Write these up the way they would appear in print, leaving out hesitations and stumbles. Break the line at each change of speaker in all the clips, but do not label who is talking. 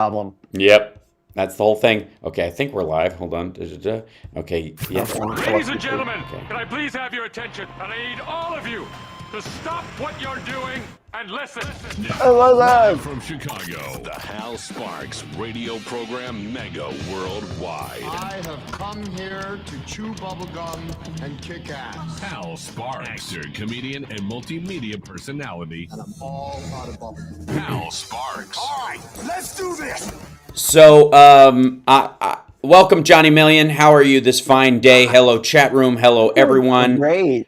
problem.
Yep. That's the whole thing. Okay, I think we're live. Hold on. Okay, yes.
Ladies and gentlemen, can I please have your attention? And I need all of you to stop what you're doing and listen.
Live from Chicago, the Hal Sparks radio program Mega Worldwide.
I have come here to chew bubblegum and kick ass.
Hal Sparks, actor, comedian, and multimedia personality.
And I'm all out of bubblegum.
Hal Sparks.
All right, let's do this.
So, welcome, Johnny Million. How are you this fine day? Hello, chat room. Hello, everyone.
Great.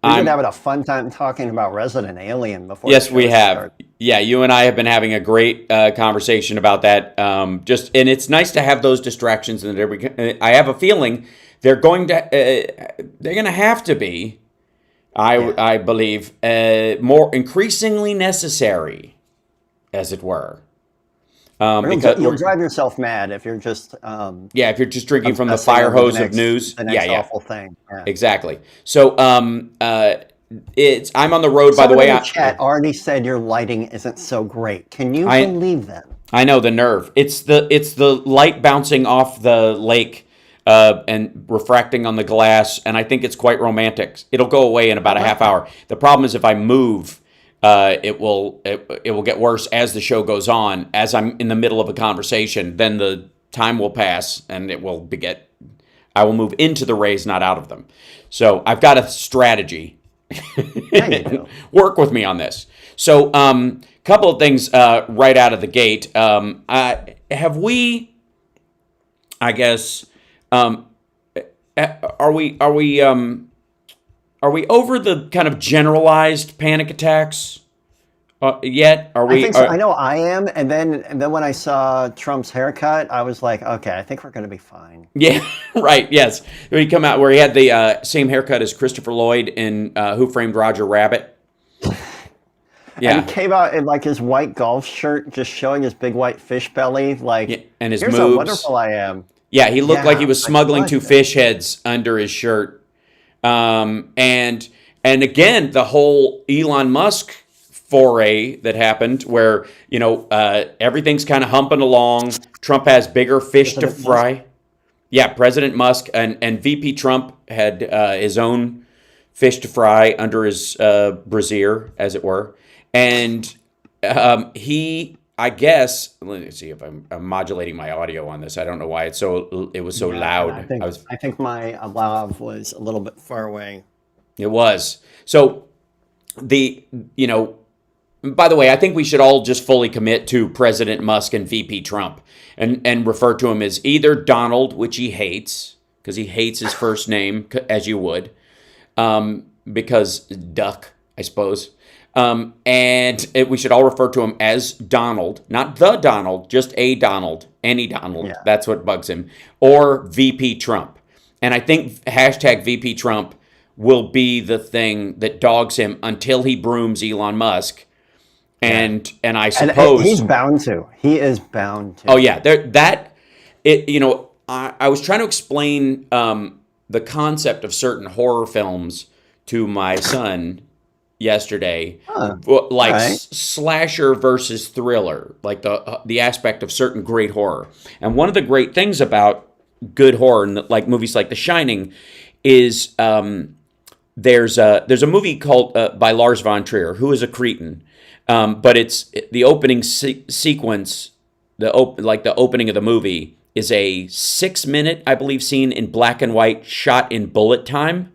We've been having a fun time talking about Resident Alien before.
Yes, we have. Yeah, you and I have been having a great conversation about that. And it's nice to have those distractions. And I have a feeling they're going to have to be. I believe more increasingly necessary, as it were.
Because you'll drive yourself mad if you're just
if you're just drinking from the fire hose of news.
The next awful thing. Yeah.
Exactly. So I'm on the road. By the way,
in the chat already said your lighting isn't so great. Can you believe that?
I know, the nerve. It's the light bouncing off the lake and refracting on the glass, and I think it's quite romantic. It'll go away in about a half hour. The problem is if I move. It will get worse as the show goes on. As I'm in the middle of a conversation, then the time will pass and I will move into the rays, not out of them. So I've got a strategy. Work with me on this. So couple of things right out of the gate. Have we? I guess are we over the kind of generalized panic attacks yet?
I think so. I know I am. And then when I saw Trump's haircut, I was like, okay, I think we're going to be fine.
Yeah, right. Yes. He come out where he had the same haircut as Christopher Lloyd in Who Framed Roger Rabbit. Yeah.
And he came out in like his white golf shirt, just showing his big white fish belly.
And his
here's
moves.
how wonderful I am.
Yeah, he looked like he was smuggling two fish heads under his shirt. And again, the whole Elon Musk foray that happened where, everything's kind of humping along. Trump has bigger fish to fry. Musk. Yeah, President Musk and VP Trump had his own fish to fry under his brassiere, as it were. And he, I guess, let me see if I'm modulating my audio on this. I don't know why it was so loud.
I think my lav was a little bit far away.
It was. So by the way, I think we should all just fully commit to President Musk and VP Trump and refer to him as either Donald, which he hates, because he hates his first name, as you would, because duck, I suppose. We should all refer to him as Donald, not the Donald, just a Donald, any Donald. Yeah. That's what bugs him. Or VP Trump. And I think hashtag VP Trump will be the thing that dogs him until he brooms Elon Musk. And I suppose
he's bound to. He is bound to.
Oh yeah, I was trying to explain the concept of certain horror films to my son yesterday, slasher versus thriller, like the aspect of certain great horror. And one of the great things about good horror, like movies like The Shining, is there's a movie called by Lars von Trier, who is a cretin, but it's the opening sequence, the opening of the movie is a 6-minute, I believe, scene in black and white, shot in bullet time,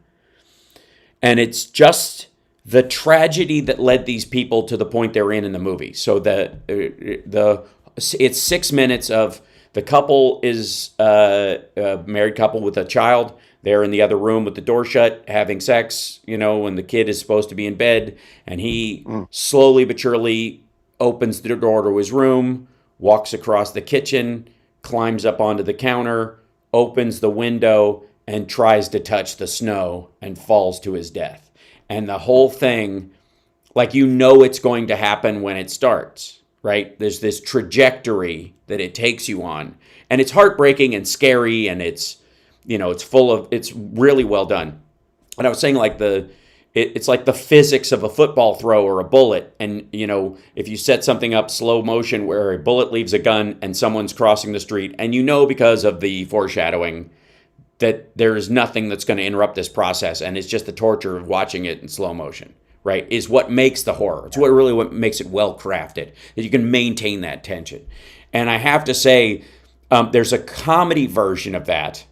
and it's just the tragedy that led these people to the point they're in the movie. So it's 6 minutes of the couple is a married couple with a child. They're in the other room with the door shut, having sex, when the kid is supposed to be in bed. And he slowly but surely opens the door to his room, walks across the kitchen, climbs up onto the counter, opens the window, and tries to touch the snow and falls to his death. And the whole thing, it's going to happen when it starts, right? There's this trajectory that it takes you on. And it's heartbreaking and scary, and it's really well done. And I was saying, it's like the physics of a football throw or a bullet. And, if you set something up slow motion where a bullet leaves a gun and someone's crossing the street, and because of the foreshadowing that there is nothing that's going to interrupt this process, and it's just the torture of watching it in slow motion, right, is what makes the horror. It's what makes it well crafted, that you can maintain that tension. And I have to say, there's a comedy version of that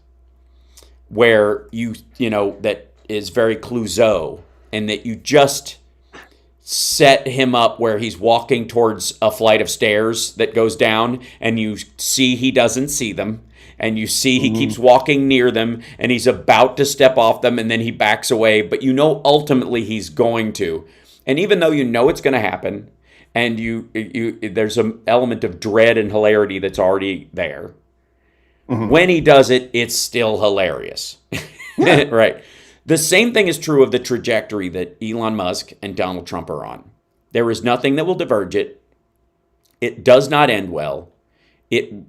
where that is very Clouseau, and that you just set him up where he's walking towards a flight of stairs that goes down, and you see he doesn't see them, and you see he keeps walking near them, and he's about to step off them, and then he backs away, but ultimately he's going to. And even though it's going to happen, and there's an element of dread and hilarity that's already there, when he does it, it's still hilarious. Right. The same thing is true of the trajectory that Elon Musk and Donald Trump are on. There is nothing that will diverge it. It does not end well. That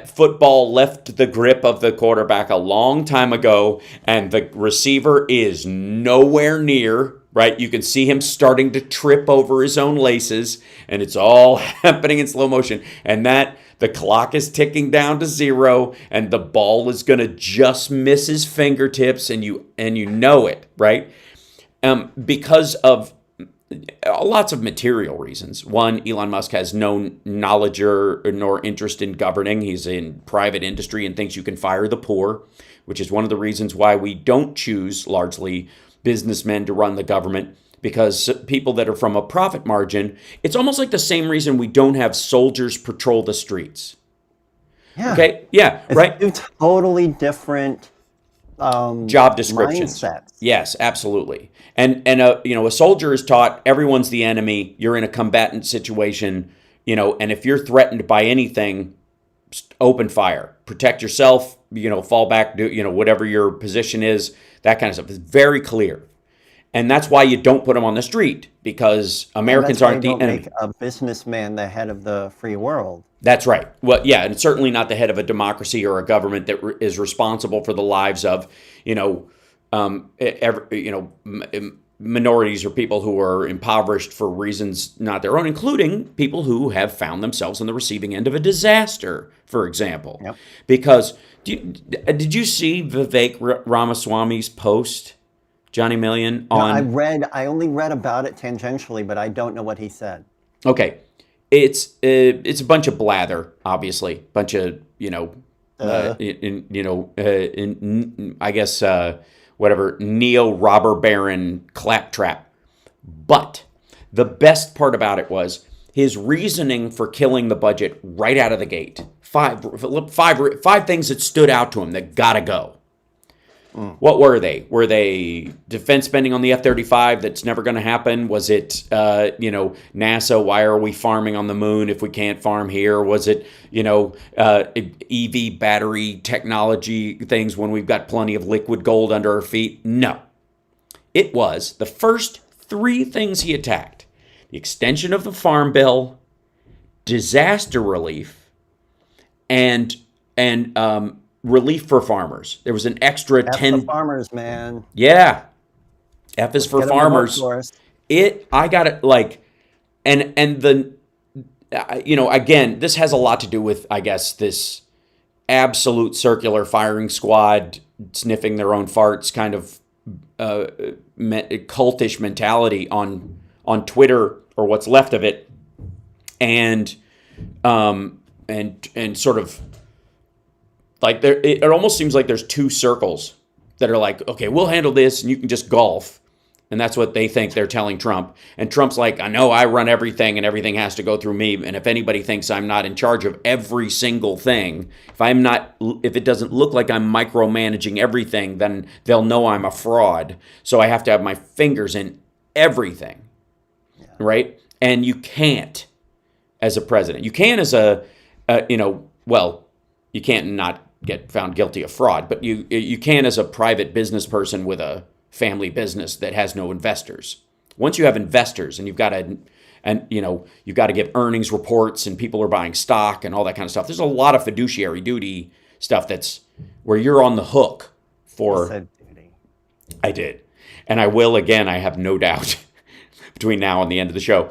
football left the grip of the quarterback a long time ago, and the receiver is nowhere near. Right, you can see him starting to trip over his own laces, and it's all happening in slow motion. And the clock is ticking down to 0, and the ball is going to just miss his fingertips, and you know it, right? Because of lots of material reasons. One, Elon Musk has no knowledge nor interest in governing. He's in private industry and thinks you can fire the poor, which is one of the reasons why we don't choose largely businessmen to run the government, because people that are from a profit margin, it's almost like the same reason we don't have soldiers patrol the streets.
Yeah.
Okay. Yeah. Right.
Two totally different
job descriptions.
Mindsets.
Yes, absolutely. And a soldier is taught everyone's the enemy. You're in a combatant situation, and if you're threatened by anything, open fire, protect yourself, fall back, do, whatever your position is, that kind of stuff. It's very clear. And that's why you don't put them on the street, because Americans aren't the enemy.
Make a businessman the head of the free world.
That's right. Well, yeah, and certainly not the head of a democracy or a government that is responsible for the lives of, minorities or people who are impoverished for reasons not their own, including people who have found themselves on the receiving end of a disaster, for example.
Yep.
Because did you see Vivek Ramaswamy's post, Johnny Million, on?
No, I only read about it tangentially, but I don't know what he said.
Okay, it's a bunch of blather, obviously, bunch of I guess whatever neo-robber baron claptrap. But the best part about it was his reasoning for killing the budget right out of the gate. Five things that stood out to him that gotta go. What were they? Were they defense spending on the F-35 that's never going to happen? Was it, NASA, why are we farming on the moon if we can't farm here? Was it, EV battery technology things when we've got plenty of liquid gold under our feet? No. It was the first 3 things he attacked: the extension of the Farm Bill, disaster relief, and relief for farmers. There was an extra 10
for farmers, man.
Yeah. F is for farmers. I got it again, this has a lot to do with, I guess, this absolute circular firing squad sniffing their own farts kind of cultish mentality on Twitter, or what's left of it, and sort of like it almost seems like there's 2 circles that are like, okay, we'll handle this and you can just golf. And that's what they think they're telling Trump. And Trump's like, I know I run everything and everything has to go through me. And if anybody thinks I'm not in charge of every single thing, if it doesn't look like I'm micromanaging everything, then they'll know I'm a fraud. So I have to have my fingers in everything. Yeah. Right? And you can't as a president. You can as you can't not get found guilty of fraud, but you can as a private business person with a family business that has no investors. Once you have investors and you've got to give earnings reports and people are buying stock and all that kind of stuff, there's a lot of fiduciary duty stuff that's where you're on the hook for.
You said duty.
I did. And I will again, I have no doubt, between now and the end of the show.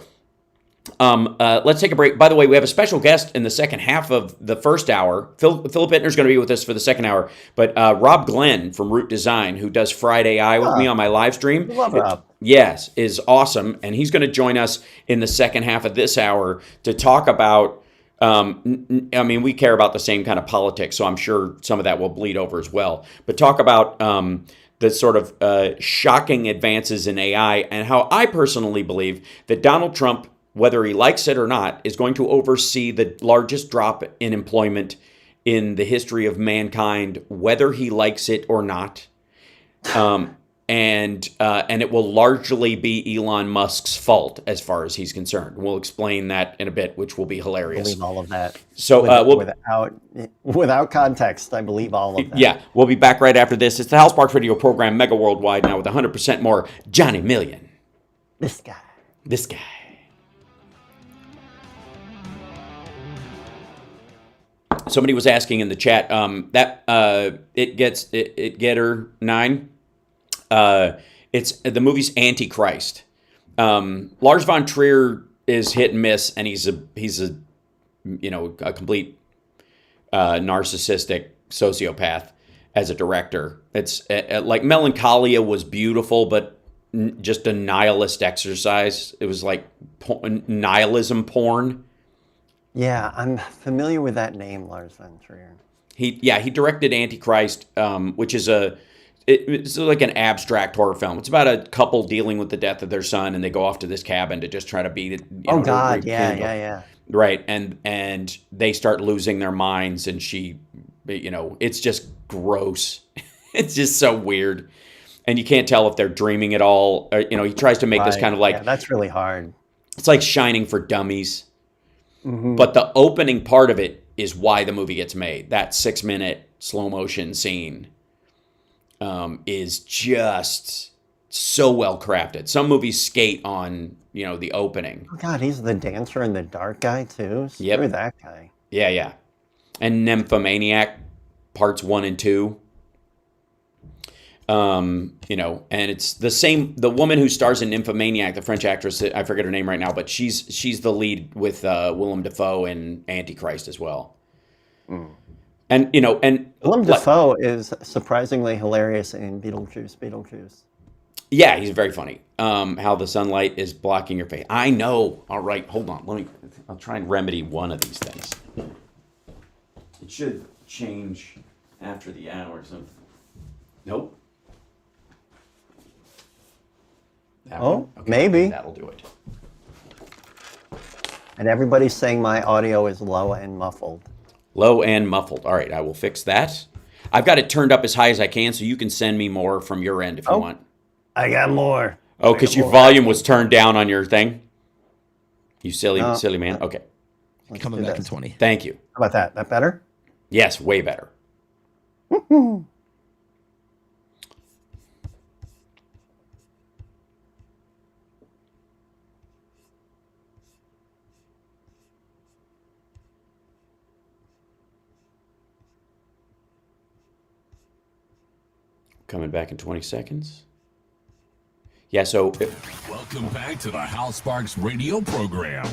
Let's take a break. By the way, we have a special guest in the second half of the first hour. Philip Ittner's going to be with us for the second hour. But Rob Glenn from Root Design, who does Friday Eye with me on my live stream.
Love Rob.
Yes, is awesome. And he's going to join us in the second half of this hour to talk about, I mean, we care about the same kind of politics, so I'm sure some of that will bleed over as well. But talk about the sort of shocking advances in AI and how I personally believe that Donald Trump, whether he likes it or not, is going to oversee the largest drop in employment in the history of mankind, whether he likes it or not. And it will largely be Elon Musk's fault as far as he's concerned. We'll explain that in a bit, which will be hilarious.
I believe all of that.
So
without context, I believe all of that.
Yeah, we'll be back right after this. It's the Hal Sparks Radio program, Mega Worldwide, now with 100% more Johnny Million.
This guy.
Somebody was asking in the chat it getter 9. It's the movie's Antichrist. Lars von Trier is hit and miss, and he's a complete narcissistic sociopath as a director. It's like Melancholia was beautiful, but just a nihilist exercise. It was like nihilism porn.
Yeah, I'm familiar with that name, Lars von Trier.
He directed Antichrist, which is it's like an abstract horror film. It's about a couple dealing with the death of their son, and they go off to this cabin to just try to beat it.
Oh God, yeah.
Right, and they start losing their minds, and she, it's just gross. It's just so weird, and you can't tell if they're dreaming at all. Or, he tries to make this kind of like
that's really hard.
It's like Shining for Dummies.
Mm-hmm.
But the opening part of it is why the movie gets made. That 6-minute slow motion scene is just so well crafted. Some movies skate on, the opening.
Oh God, he's the dancer in the dark guy too.
Yep.
Screw that guy.
Yeah. And Nymphomaniac parts 1 and 2. And it's the woman who stars in Nymphomaniac, the French actress, I forget her name right now, but she's the lead with Willem Dafoe in Antichrist as well.
Mm.
And
Willem Dafoe is surprisingly hilarious in Beetlejuice.
Yeah, he's very funny. How the sunlight is blocking your face. I know. All right, hold on. I'll try and remedy one of these things. It should change after the hour. So, nope.
Okay, maybe.
That'll do it.
And everybody's saying my audio is low and muffled.
Low and muffled. All right, I will fix that. I've got it turned up as high as I can, so you can send me more from your end if you want.
I got more.
Oh, because your volume was turned down on your thing? You silly man. Okay.
Coming back in 20.
Thank you.
How about that? That better?
Yes, way better. Coming back in 20 seconds. Yeah, so...
Welcome back to the Hal Sparks radio program,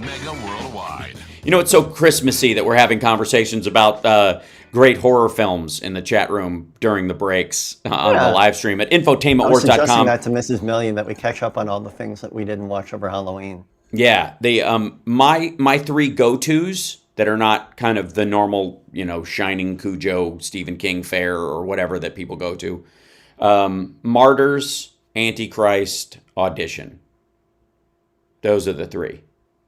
Mega Worldwide.
It's so Christmassy that we're having conversations about great horror films in the chat room during the breaks on the live stream at
I was
infotainmentwars.com.
suggesting that to Mrs. Million that we catch up on all the things that we didn't watch over Halloween.
Yeah, my 3 go-tos that are not kind of the normal, Shining, Cujo, Stephen King fare or whatever that people go to. Martyrs, Antichrist, Audition. Those are the 3.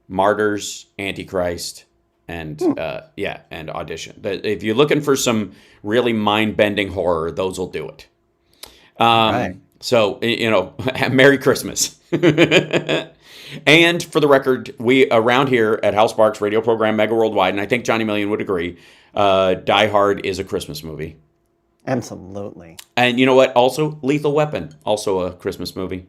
Martyrs, Antichrist, and and Audition. If you're looking for some really mind-bending horror, those will do it.
Right.
So, Merry Christmas. And for the record, we around here at Hal Sparks radio program Mega Worldwide, and I think Johnny Million would agree, Die Hard is a Christmas movie.
Absolutely.
And you know what? Also, Lethal Weapon, also a Christmas movie.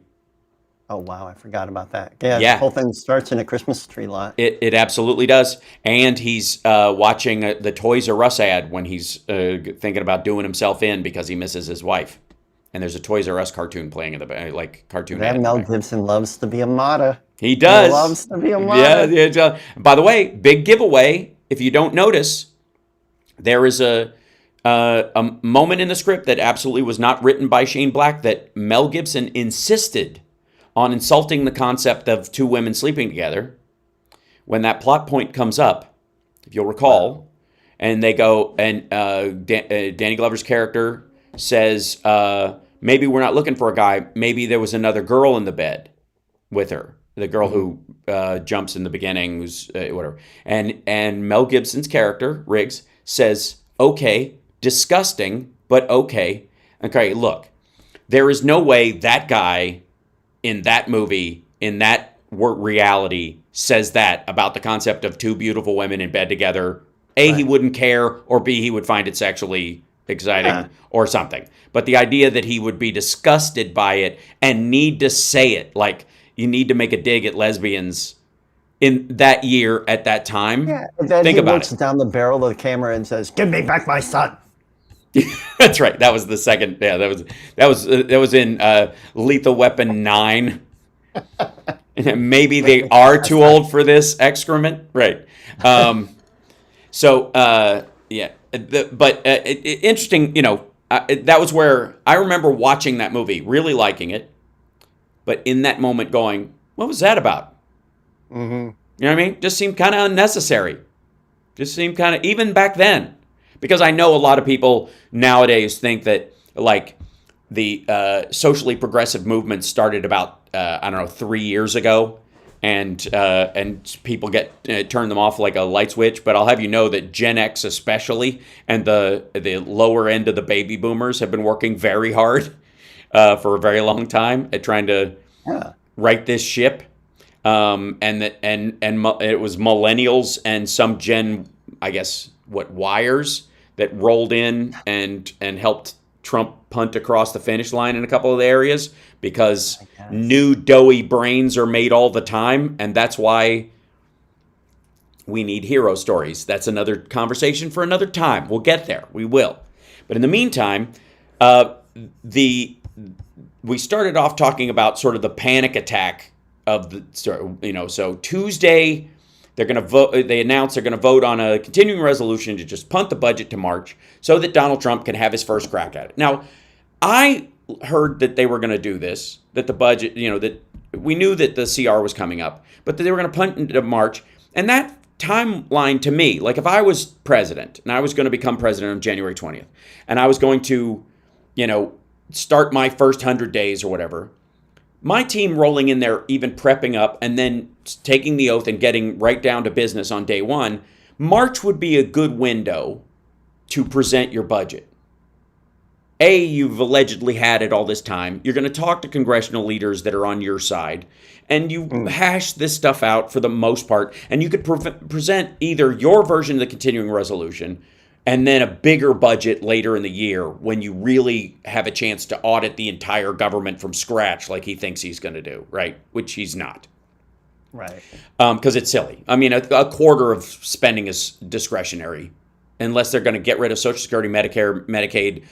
Oh wow, I forgot about that. Yeah,
Yeah.
the whole thing starts in a Christmas tree lot.
It absolutely does. And he's watching the Toys R Us ad when he's thinking about doing himself in because he misses his wife. And there's a Toys R Us cartoon playing in the back, like cartoon.
That Mel Gibson loves to be a martyr.
He does.
He loves to be a martyr.
Yeah. By the way, big giveaway. If you don't notice, there is a moment in the script that absolutely was not written by Shane Black that Mel Gibson insisted on insulting the concept of two women sleeping together. When that plot point comes up, if you'll recall, and they go, and Danny Glover's character says, maybe we're not looking for a guy. Maybe there was another girl in the bed with her. The girl who jumps in the beginning, who's whatever. And Mel Gibson's character, Riggs, says, okay, disgusting, but okay. Okay, look, there is no way that guy in that movie, in that reality, says that about the concept of two beautiful women in bed together. A, he wouldn't care, or B, he would find it sexually exciting or something. But the idea that he would be disgusted by it and need to say it, like you need to make a dig at lesbians in that year at that time.
Yeah, and then
think
he
about
looks
it.
down the barrel of the camera and says, "Give me back my son."
That's right. That was the second. Yeah, that was in Lethal Weapon 9. Maybe they are too old for this excrement, right? Interesting. That was where I remember watching that movie, really liking it, but in that moment going, "What was that about?" Mm-hmm. You know what I mean? Just seemed kind of unnecessary. Just seemed kind of, even back then. Because I know a lot of people nowadays think that, like, the socially progressive movement started about 3 years ago, and people turn them off like a light switch. But I'll have you know that Gen X especially, and the lower end of the baby boomers have been working very hard for a very long time at trying to right this ship. And it was millennials and some Gen, I guess, wires that rolled in and helped Trump punt across the finish line in a couple of the areas, because new doughy brains are made all the time, and that's why we need hero stories. That's another conversation for another time. We'll get there. We will. But in the meantime, we started off talking about sort of the panic attack of the, so Tuesday, they're going to vote. They announced they're going to vote on a continuing resolution to just punt the budget to March so that Donald Trump can have his first crack at it. Now, I heard that they were going to do this, that the budget, that we knew that the CR was coming up, but that they were going to punt into March. And that timeline to me, like if I was president and I was going to become president on January 20th, and I was going to, start my first 100 days or whatever, my team rolling in there, even prepping up and then taking the oath and getting right down to business on day one, March would be a good window to present your budget. A, you've allegedly had it all this time. You're going to talk to congressional leaders that are on your side, and you hash this stuff out for the most part, and you could present either your version of the continuing resolution and then a bigger budget later in the year when you really have a chance to audit the entire government from scratch like he thinks he's going to do, right? Which he's not.
Right.
Because it's silly. I mean, a quarter of spending is discretionary unless they're going to get rid of Social Security, Medicare, Medicaid,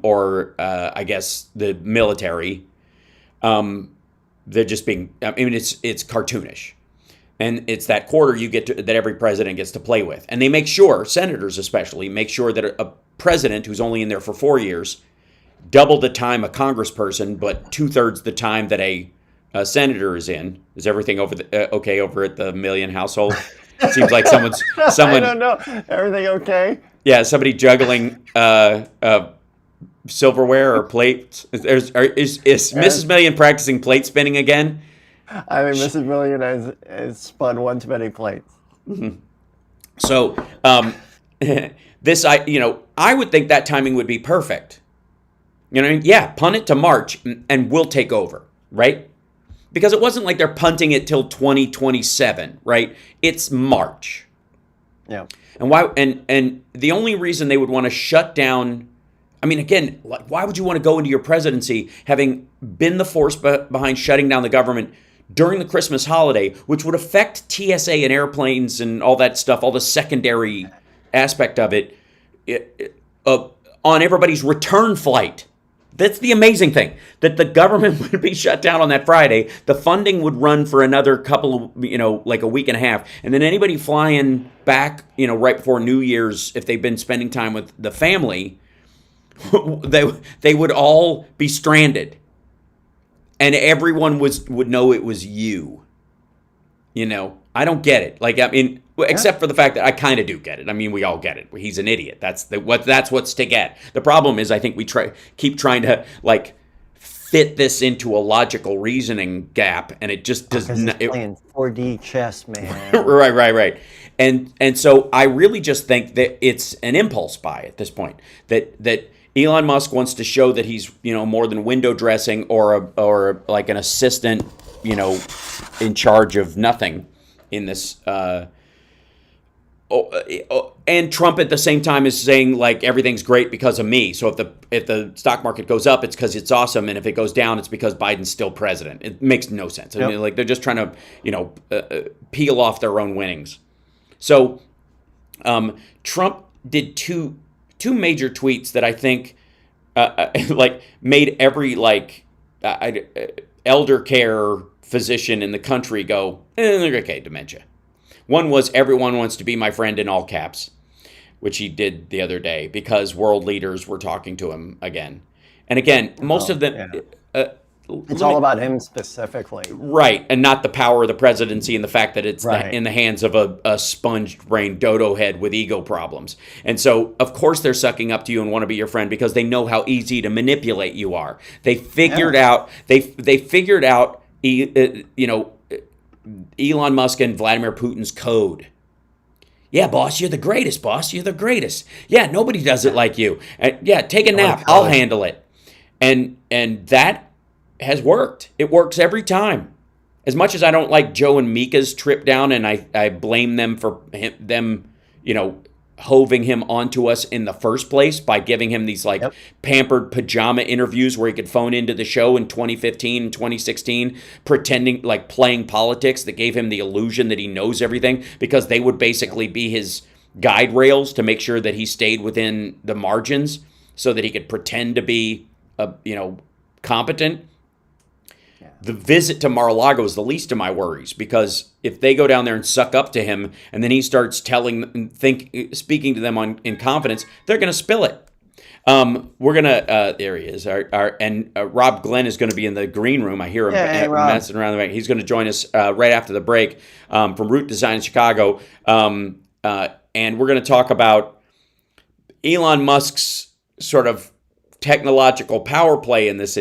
or I guess the military. They're just being, it's cartoonish. And it's that quarter that every president gets to play with. And they make sure, senators especially, make sure that a president who's only in there for 4 years, double the time a congressperson, but 2/3 the time that a senator is in. Is everything okay over at the Million household? It seems like someone.
I don't know. Everything okay?
Yeah, somebody juggling silverware or plates. Is Mrs. Million practicing plate spinning again?
I mean, Mrs. Million has spun one too many plates.
Mm-hmm. So, I would think that timing would be perfect. You know what I mean? Yeah, punt it to March and we'll take over, right? Because it wasn't like they're punting it till 2027, right? It's March.
Yeah.
And why? And the only reason they would want to shut down, mean, again, like, why would you want to go into your presidency having been the force behind shutting down the government during the Christmas holiday, which would affect TSA and airplanes and all that stuff, all the secondary aspect of it, on everybody's return flight? That's the amazing thing, that the government would be shut down on that Friday. The funding would run for another couple of, like a week and a half. And then anybody flying back, right before New Year's, if they've been spending time with the family, they would all be stranded. And everyone would know it was you. I don't get it. Like, I mean, except for the fact that I kind of do get it. I mean, we all get it. He's an idiot. That's what's to get. The problem is, I think we keep trying to like fit this into a logical reasoning gap, and it just does not.
Playing 4D chess, man.
Right. And so I really just think that it's an impulse buy at this point. That Elon Musk wants to show that he's more than window dressing or like an assistant in charge of nothing in this. And Trump at the same time is saying like everything's great because of me. So if the stock market goes up, it's because it's awesome, and if it goes down, it's because Biden's still president. It makes no sense. I mean, like they're just trying to peel off their own winnings. So Trump did two major tweets that I think like made every elder care physician in the country go, okay, dementia. One was, everyone wants to be my friend, in all caps, which he did the other day because world leaders were talking to him again. And again, most of them... Yeah.
It's all about him specifically.
Right, and not the power of the presidency and the fact that it's in the hands of a sponge-brained dodo head with ego problems. And so, of course, they're sucking up to you and want to be your friend because they know how easy to manipulate you are. They figured out... They figured out... Elon Musk and Vladimir Putin's code. Yeah, boss, you're the greatest, boss. You're the greatest. Yeah, nobody does it like you. Yeah, take a nap. I'll handle it. And that has worked. It works every time. As much as I don't like Joe and Mika's trip down, and I blame them for them, hoving him onto us in the first place by giving him these pampered pajama interviews where he could phone into the show in 2015 and 2016, pretending like playing politics that gave him the illusion that he knows everything, because they would basically be his guide rails to make sure that he stayed within the margins so that he could pretend to be competent. The visit to Mar-a-Lago is the least of my worries, because if they go down there and suck up to him and then he starts speaking to them in confidence, they're going to spill it. We're going to, there he is. Rob Glenn is going to be in the green room. I hear him messing around the back. He's going to join us right after the break from Root Design in Chicago. And we're going to talk about Elon Musk's sort of technological power play in this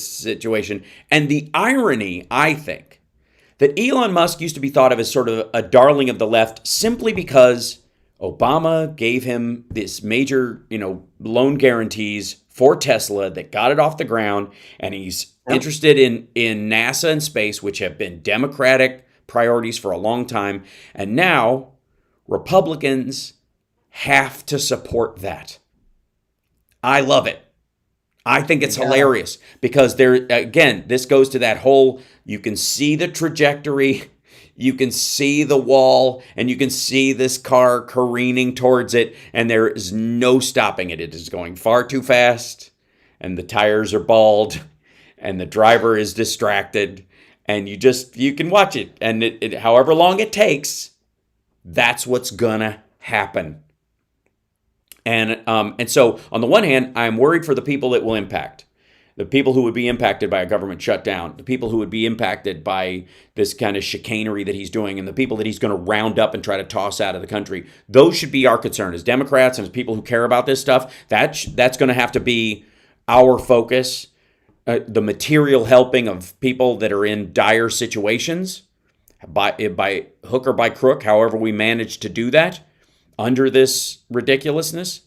situation. And the irony, I think, that Elon Musk used to be thought of as sort of a darling of the left simply because Obama gave him this major, loan guarantees for Tesla that got it off the ground. And he's interested in NASA and space, which have been Democratic priorities for a long time. And now Republicans have to support that. I love it. I think it's hilarious because this goes to that whole, you can see the trajectory, you can see the wall, and you can see this car careening towards it, and there is no stopping it. It is going far too fast, and the tires are bald, and the driver is distracted, and you can watch it, and it however long it takes, that's what's gonna happen. And so, on the one hand, I'm worried for the people that will impact. The people who would be impacted by a government shutdown, the people who would be impacted by this kind of chicanery that he's doing, and the people that he's going to round up and try to toss out of the country. Those should be our concern as Democrats and as people who care about this stuff. That's going to have to be our focus. The material helping of people that are in dire situations, by hook or by crook, however we manage to do that under this ridiculousness.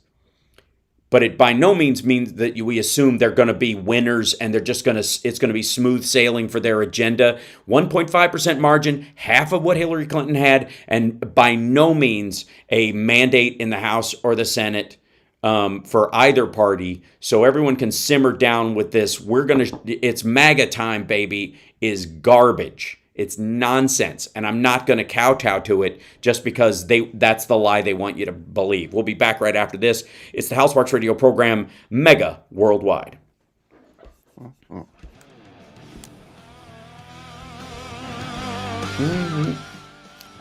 But it by no means means that we assume they're going to be winners and it's going to be smooth sailing for their agenda. 1.5% margin, half of what Hillary Clinton had, and by no means a mandate in the House or the Senate for either party, so everyone can simmer down with this. It's MAGA time, baby, is garbage. It's nonsense, and I'm not going to kowtow to it just because that's the lie they want you to believe. We'll be back right after this. It's the Hal Sparks radio program, Mega Worldwide.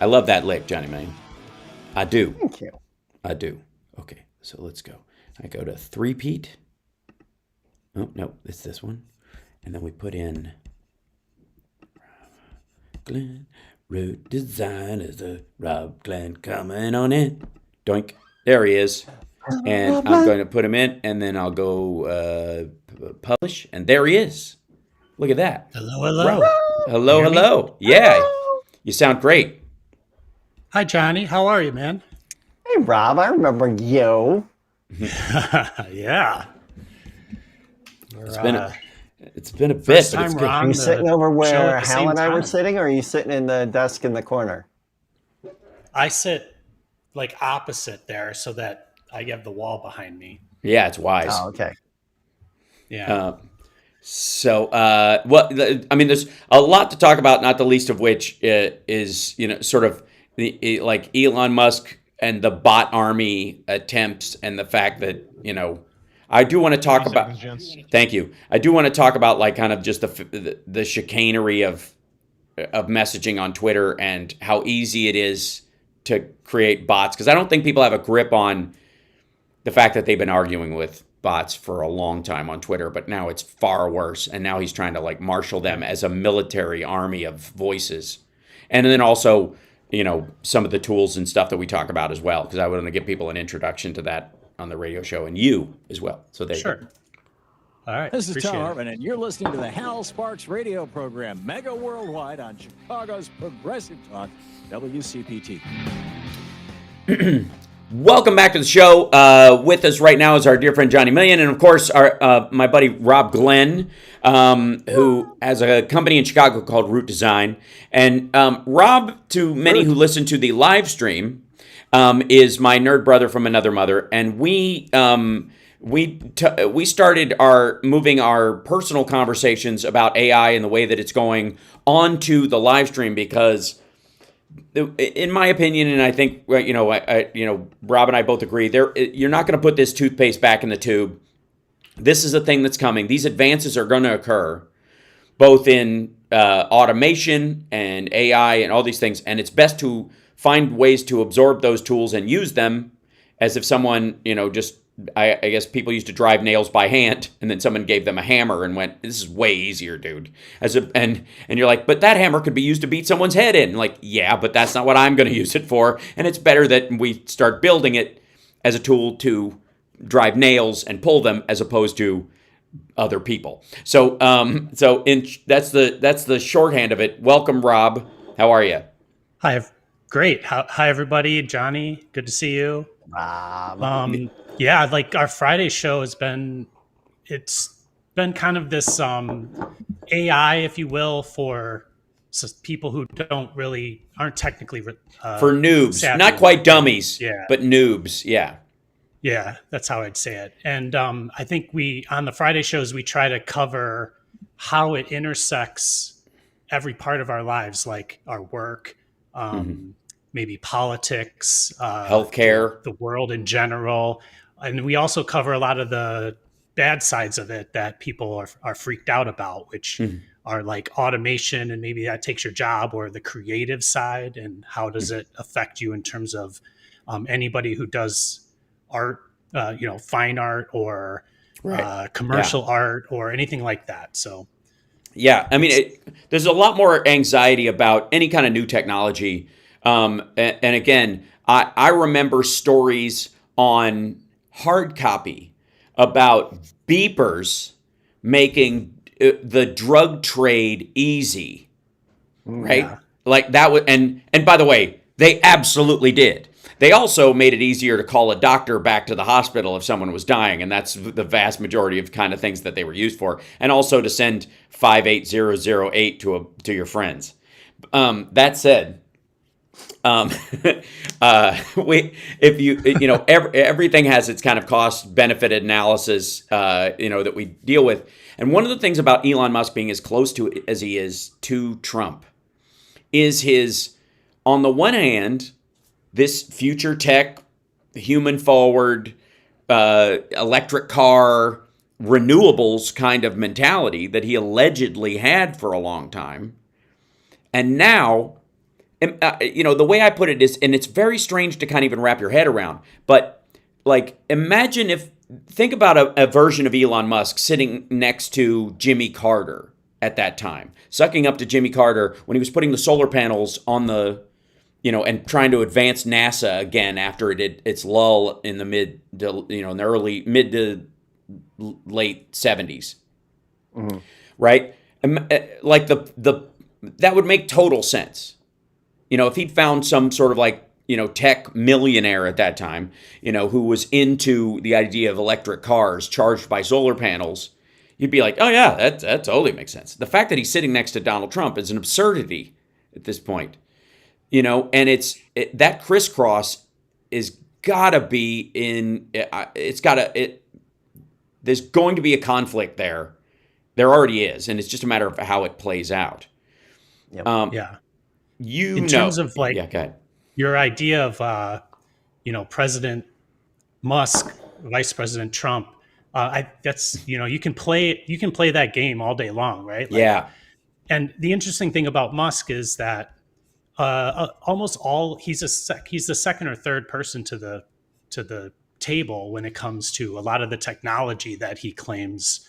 I love that lick, Johnny Man. I do.
Thank you.
I do. Okay, so let's go. I go to three-peat. Oh, no, it's this one. And then we put in Glenn. Root design is a Rob Glenn coming on in. Doink. There he is. And I'm going to put him in, and then I'll go publish, and there he is. Look at that.
Hello, hello.
Hello, hello. Yeah. You sound great.
Hi, Johnny. How are you, man?
Hey, Rob, I remember you.
Yeah.
It's been a bit,
first
but it's
time
good.
Are you
the
sitting over
show
where
at the
Hal
same
and I were
time.
sitting, or are you sitting in the desk in the corner?
I sit like opposite there so that I have the wall behind me.
Yeah, it's wise.
Oh, okay.
Yeah.
I mean, there's a lot to talk about, not the least of which is, sort of like Elon Musk and the bot army attempts, and the fact that, I do want to talk about. Thank you. I do want to talk about like kind of just the chicanery of messaging on Twitter and how easy it is to create bots, because I don't think people have a grip on the fact that they've been arguing with bots for a long time on Twitter, but now it's far worse, and now he's trying to like marshal them as a military army of voices. And then also, some of the tools and stuff that we talk about as well, because I want to give people an introduction to that on the radio show, and you as well. So there you go.
All right.
This is
appreciate
Tom
it.
Hartman, and you're listening to the Hal Sparks radio program, Mega Worldwide, on Chicago's Progressive Talk, WCPT.
Welcome back to the show. With us right now is our dear friend Johnny Million, and of course our my buddy Rob Glenn, who has a company in Chicago called Root Design. And Rob, to many who listen to the live stream, is my nerd brother from another mother, and we started moving our personal conversations about AI and the way that it's going onto the live stream, because in my opinion, and I think Rob and I both agree, you're not going to put this toothpaste back in the tube. This is a thing that's coming. These advances are going to occur, both in automation and AI and all these things, and it's best to find ways to absorb those tools and use them as if someone, I guess people used to drive nails by hand, and then someone gave them a hammer and went, "This is way easier, dude." And you're like, "But that hammer could be used to beat someone's head in." Like, yeah, but that's not what I'm going to use it for. And it's better that we start building it as a tool to drive nails and pull them, as opposed to other people. So, that's the shorthand of it. Welcome, Rob. How are you?
Hi. Great. Hi, everybody. Johnny, good to see you.
Rob.
Yeah, like our Friday show it's been kind of this AI, if you will, for people who aren't technically
For noobs,
savvy.
not quite dummies,
Yeah.
but noobs. Yeah.
Yeah, that's how I'd say it. And I think on the Friday shows, we try to cover how it intersects every part of our lives, like our work, maybe politics,
Healthcare,
the world in general. And we also cover a lot of the bad sides of it that people are freaked out about, which are like automation, and maybe that takes your job, or the creative side, and how does it affect you in terms of anybody who does art, fine art, or commercial art, or anything like that. So,
yeah, I mean, there's a lot more anxiety about any kind of new technology. And again, I remember stories on hard copy about beepers making the drug trade easy, right?
Yeah.
Like that would, and by the way, they absolutely did. They also made it easier to call a doctor back to the hospital if someone was dying, and that's the vast majority of kind of things that they were used for, and also to send 58008 to your friends. That said, Um, everything has its kind of cost benefit analysis, that we deal with. And one of the things about Elon Musk being as close to as he is to Trump is his, on the one hand, this future tech, human forward, electric car, renewables kind of mentality that he allegedly had for a long time. And now, the way I put it is, and it's very strange to kind of even wrap your head around, but like, think about a version of Elon Musk sitting next to Jimmy Carter at that time, sucking up to Jimmy Carter when he was putting the solar panels on the, and trying to advance NASA again after its lull in the mid to late 70s. Mm-hmm. Right? Like that would make total sense. If he'd found some sort of tech millionaire at that time, who was into the idea of electric cars charged by solar panels, you'd be like, oh yeah, that totally makes sense. The fact that he's sitting next to Donald Trump is an absurdity at this point, and that crisscross is gotta be there's going to be a conflict there. There already is, and it's just a matter of how it plays out.
Yep.
In terms of
go ahead.
Your idea of, President Musk, Vice President Trump, you can play that game all day long, right?
Yeah.
And the interesting thing about Musk is that he's the second or third person to the table when it comes to a lot of the technology that he claims.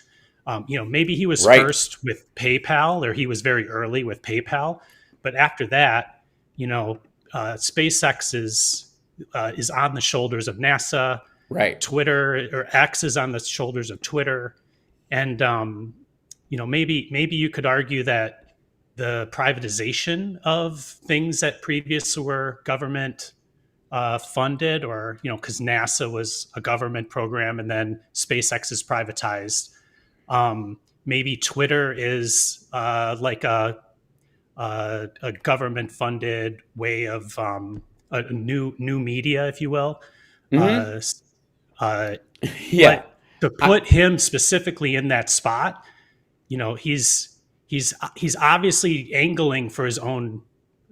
Maybe he was first with PayPal, or he was very early with PayPal, but after that, SpaceX is on the shoulders of NASA.
Right.
Twitter, or X, is on the shoulders of Twitter. And, maybe you could argue that the privatization of things that previously were government funded, or, because NASA was a government program and then SpaceX is privatized. Maybe Twitter is like a government-funded way of a new media, if you will.
Mm-hmm.
But to put him specifically in that spot, he's obviously angling for his own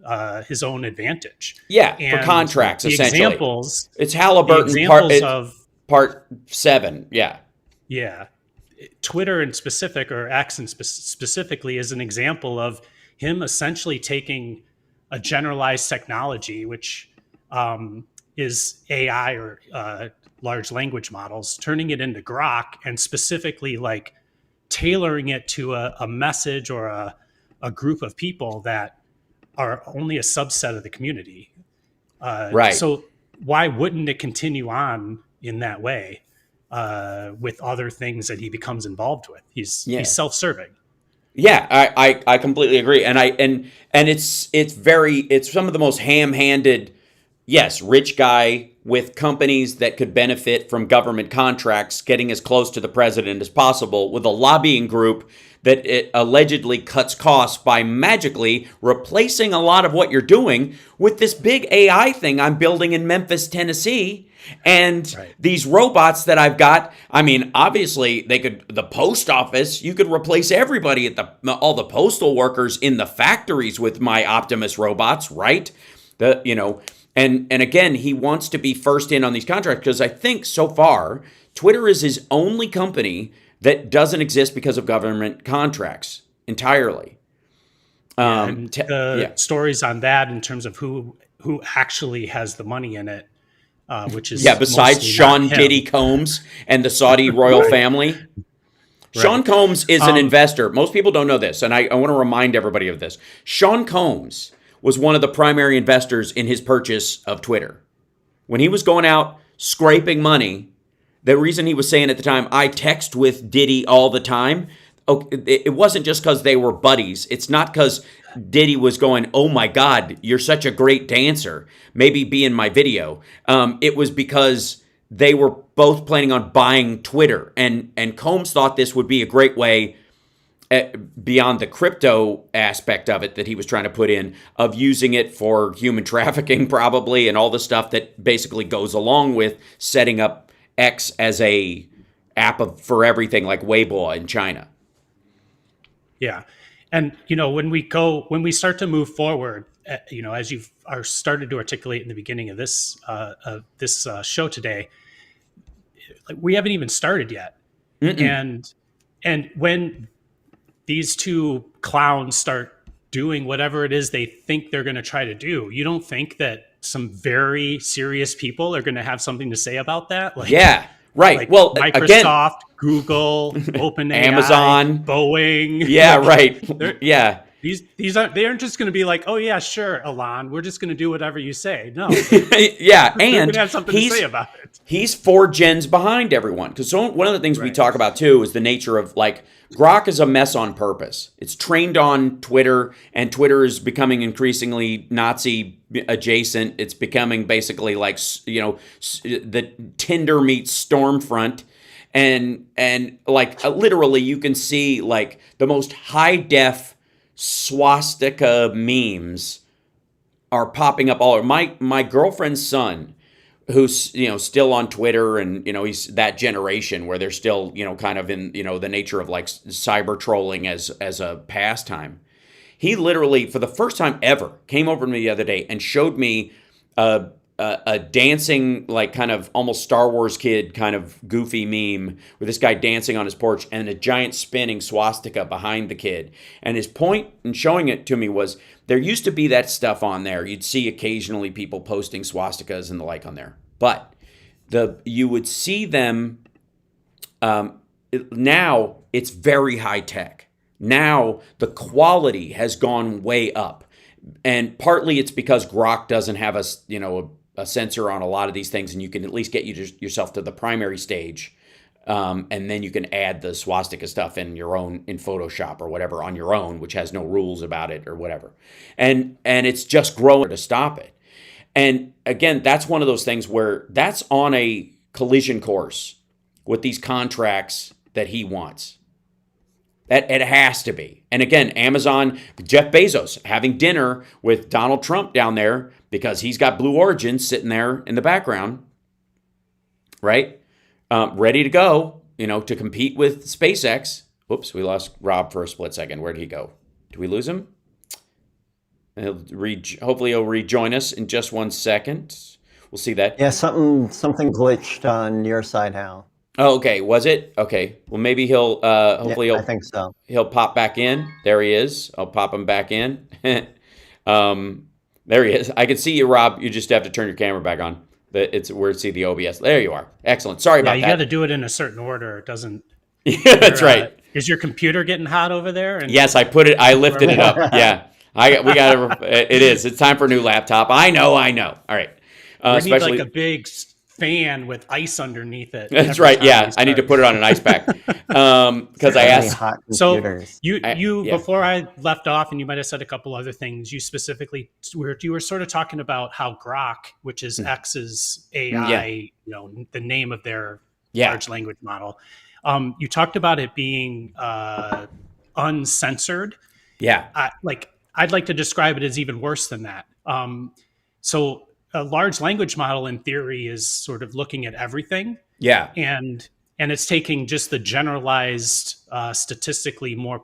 advantage.
Yeah,
and
for contracts, essentially.
Examples.
It's Halliburton part 7. Yeah.
Yeah. Twitter in specific, or X in specifically, is an example of him essentially taking a generalized technology, which is AI, or large language models, turning it into Grok, and specifically tailoring it to a message or a group of people that are only a subset of the community.
Right.
So why wouldn't it continue on in that way with other things that he becomes involved with? He's self-serving.
Yeah, I completely agree, and it's some of the most ham-handed, rich guy with companies that could benefit from government contracts getting as close to the president as possible, with a lobbying group that it allegedly cuts costs by magically replacing a lot of what you're doing with this big AI thing I'm building in Memphis, Tennessee. And these robots that I've got, I mean, obviously the post office, you could replace everybody all the postal workers in the factories with my Optimus robots, right? And again, he wants to be first in on these contracts, because I think so far, Twitter is his only company that doesn't exist because of government contracts entirely.
Stories on that in terms of who actually has the money in it. Which is
besides Sean Diddy Combs and the Saudi royal family. Right. Sean Combs is an investor. Most people don't know this, and I want to remind everybody of this. Sean Combs was one of the primary investors in his purchase of Twitter. When he was going out scraping money, the reason he was saying at the time, I text with Diddy all the time, it wasn't just because they were buddies. It's not because Diddy was going, oh my God, you're such a great dancer, maybe be in my video. It was because they were both planning on buying Twitter. And Combs thought this would be a great way beyond the crypto aspect of it that he was trying to put in, of using it for human trafficking probably, and all the stuff that basically goes along with setting up X as a app for everything like Weibo in China.
Yeah. And, when we start to move forward, as you've started to articulate in the beginning of this show today, like, we haven't even started yet. And when these two clowns start doing whatever it is they think they're going to try to do, you don't think that some very serious people are going to have something to say about that? Like,
yeah, right.
Like
well,
Microsoft,
again,
Google, OpenAI,
Amazon,
Boeing.
Yeah, right. Yeah.
They aren't just going to be like, oh yeah, sure, Elon, we're just going to do whatever you say. No.
Yeah,
they're going
and
to have something to say about it.
He's 4 gens behind everyone. Because one of the things we talk about too is the nature of, like, Grok is a mess on purpose. It's trained on Twitter, and Twitter is becoming increasingly Nazi adjacent. It's becoming basically like, the Tinder meets Stormfront. And like, literally you can see like the most high def swastika memes are popping up all over. My girlfriend's son, who's still on Twitter, and he's that generation where they're still kind of in the nature of like cyber trolling as a pastime. He literally, for the first time ever, came over to me the other day and showed me a dancing, like, kind of almost Star Wars kid kind of goofy meme with this guy dancing on his porch and a giant spinning swastika behind the kid. And his point in showing it to me was, there used to be that stuff on there. You'd see occasionally people posting swastikas and the like on there, but you would see them. Now it's very high tech. Now the quality has gone way up, and partly it's because Grok doesn't have a sensor on a lot of these things, and you can at least get yourself to the primary stage, and then you can add the swastika stuff in Photoshop or whatever on your own, which has no rules about it or whatever. And it's just growing to stop it. And again, that's one of those things where that's on a collision course with these contracts that he wants. That it has to be. And again, Amazon, Jeff Bezos having dinner with Donald Trump down there because he's got Blue Origin sitting there in the background, right? Ready to go, to compete with SpaceX. Whoops, we lost Rob for a split second. Where'd he go? Did we lose him? Hopefully he'll rejoin us in just 1 second. We'll see that.
Yeah, something glitched on your side, Hal.
Oh, okay. Was it? Okay. Well, maybe he'll, hopefully
I think so.
He'll pop back in. There he is. I'll pop him back in. There he is. I can see you, Rob. You just have to turn your camera back on. It's where see the OBS. There you are. Excellent. Sorry about that.
You got to do it in a certain order. It doesn't.
Yeah, that's right.
Is your computer getting hot over there?
Yes, I lifted it up. Yeah. We got it is. It's time for a new laptop. I know. All right.
We
Especially
need like a big fan with ice underneath it.
That's right. Yeah, I need to put it on an ice pack because I asked.
So before I left off, and you might have said a couple other things. You specifically you were sort of talking about how Grok, which is X's AI, the name of their large language model. You talked about it being uncensored.
Yeah.
I'd like to describe it as even worse than that. So a large language model in theory is sort of looking at everything.
Yeah.
And it's taking just the generalized, statistically more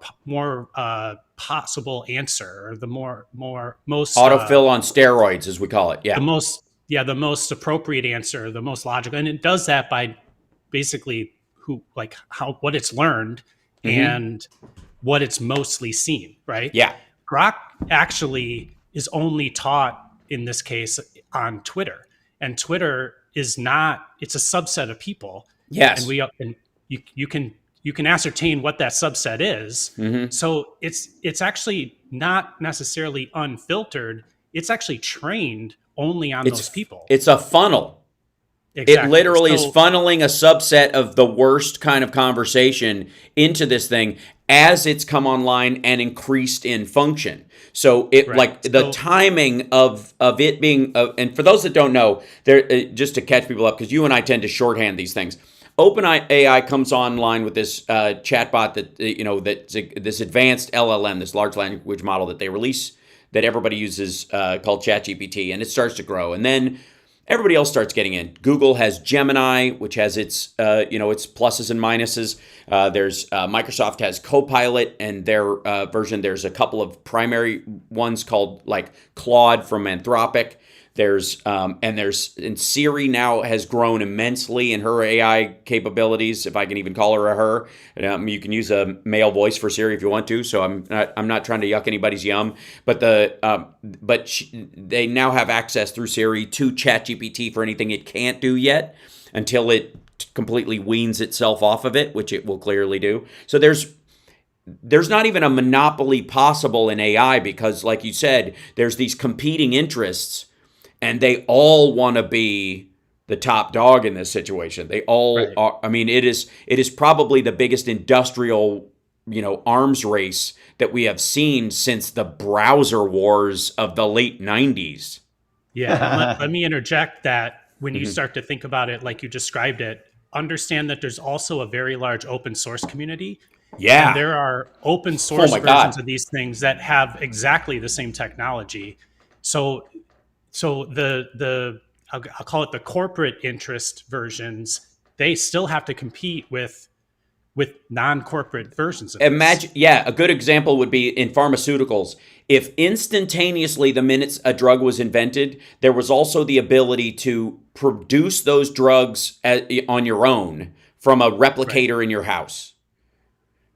possible answer, or the most
autofill on steroids, as we call it. Yeah.
The most appropriate answer, the most logical. And it does that by basically what it's learned and what it's mostly seen, right?
Yeah.
Grok actually is only taught in this case on Twitter, and Twitter is not, it's a subset of people.
Yes.
And you can ascertain what that subset is. So it's actually not necessarily unfiltered. It's actually trained only on those people.
It's a funnel. Exactly. It literally is funneling a subset of the worst kind of conversation into this thing as it's come online and increased in function. So the timing of it being, and for those that don't know, there just to catch people up, because you and I tend to shorthand these things. OpenAI comes online with this chatbot that's this advanced LLM, this large language model that they release that everybody uses called ChatGPT, and it starts to grow. And then everybody else starts getting in. Google has Gemini, which has its its pluses and minuses. There's Microsoft has Copilot, and their version. There's a couple of primary ones called like Claude from Anthropic. And Siri now has grown immensely in her AI capabilities, if I can even call her a her. You can use a male voice for Siri if you want to. So I'm not trying to yuck anybody's yum. But they now have access through Siri to ChatGPT for anything it can't do yet, until it completely weans itself off of it, which it will clearly do. So there's not even a monopoly possible in AI because, like you said, there's these competing interests. And they all want to be the top dog in this situation. They all are. I mean, it is probably the biggest industrial, arms race that we have seen since the browser wars of the late 90s.
Yeah. Let me interject that when you start to think about it like you described it, understand that there's also a very large open source community.
Yeah.
And there are open source versions of these things that have exactly the same technology. So I'll call it the corporate interest versions, they still have to compete with non-corporate versions of
Imagine, a good example would be in pharmaceuticals. If instantaneously, the minute a drug was invented, there was also the ability to produce those drugs on your own from a replicator in your house.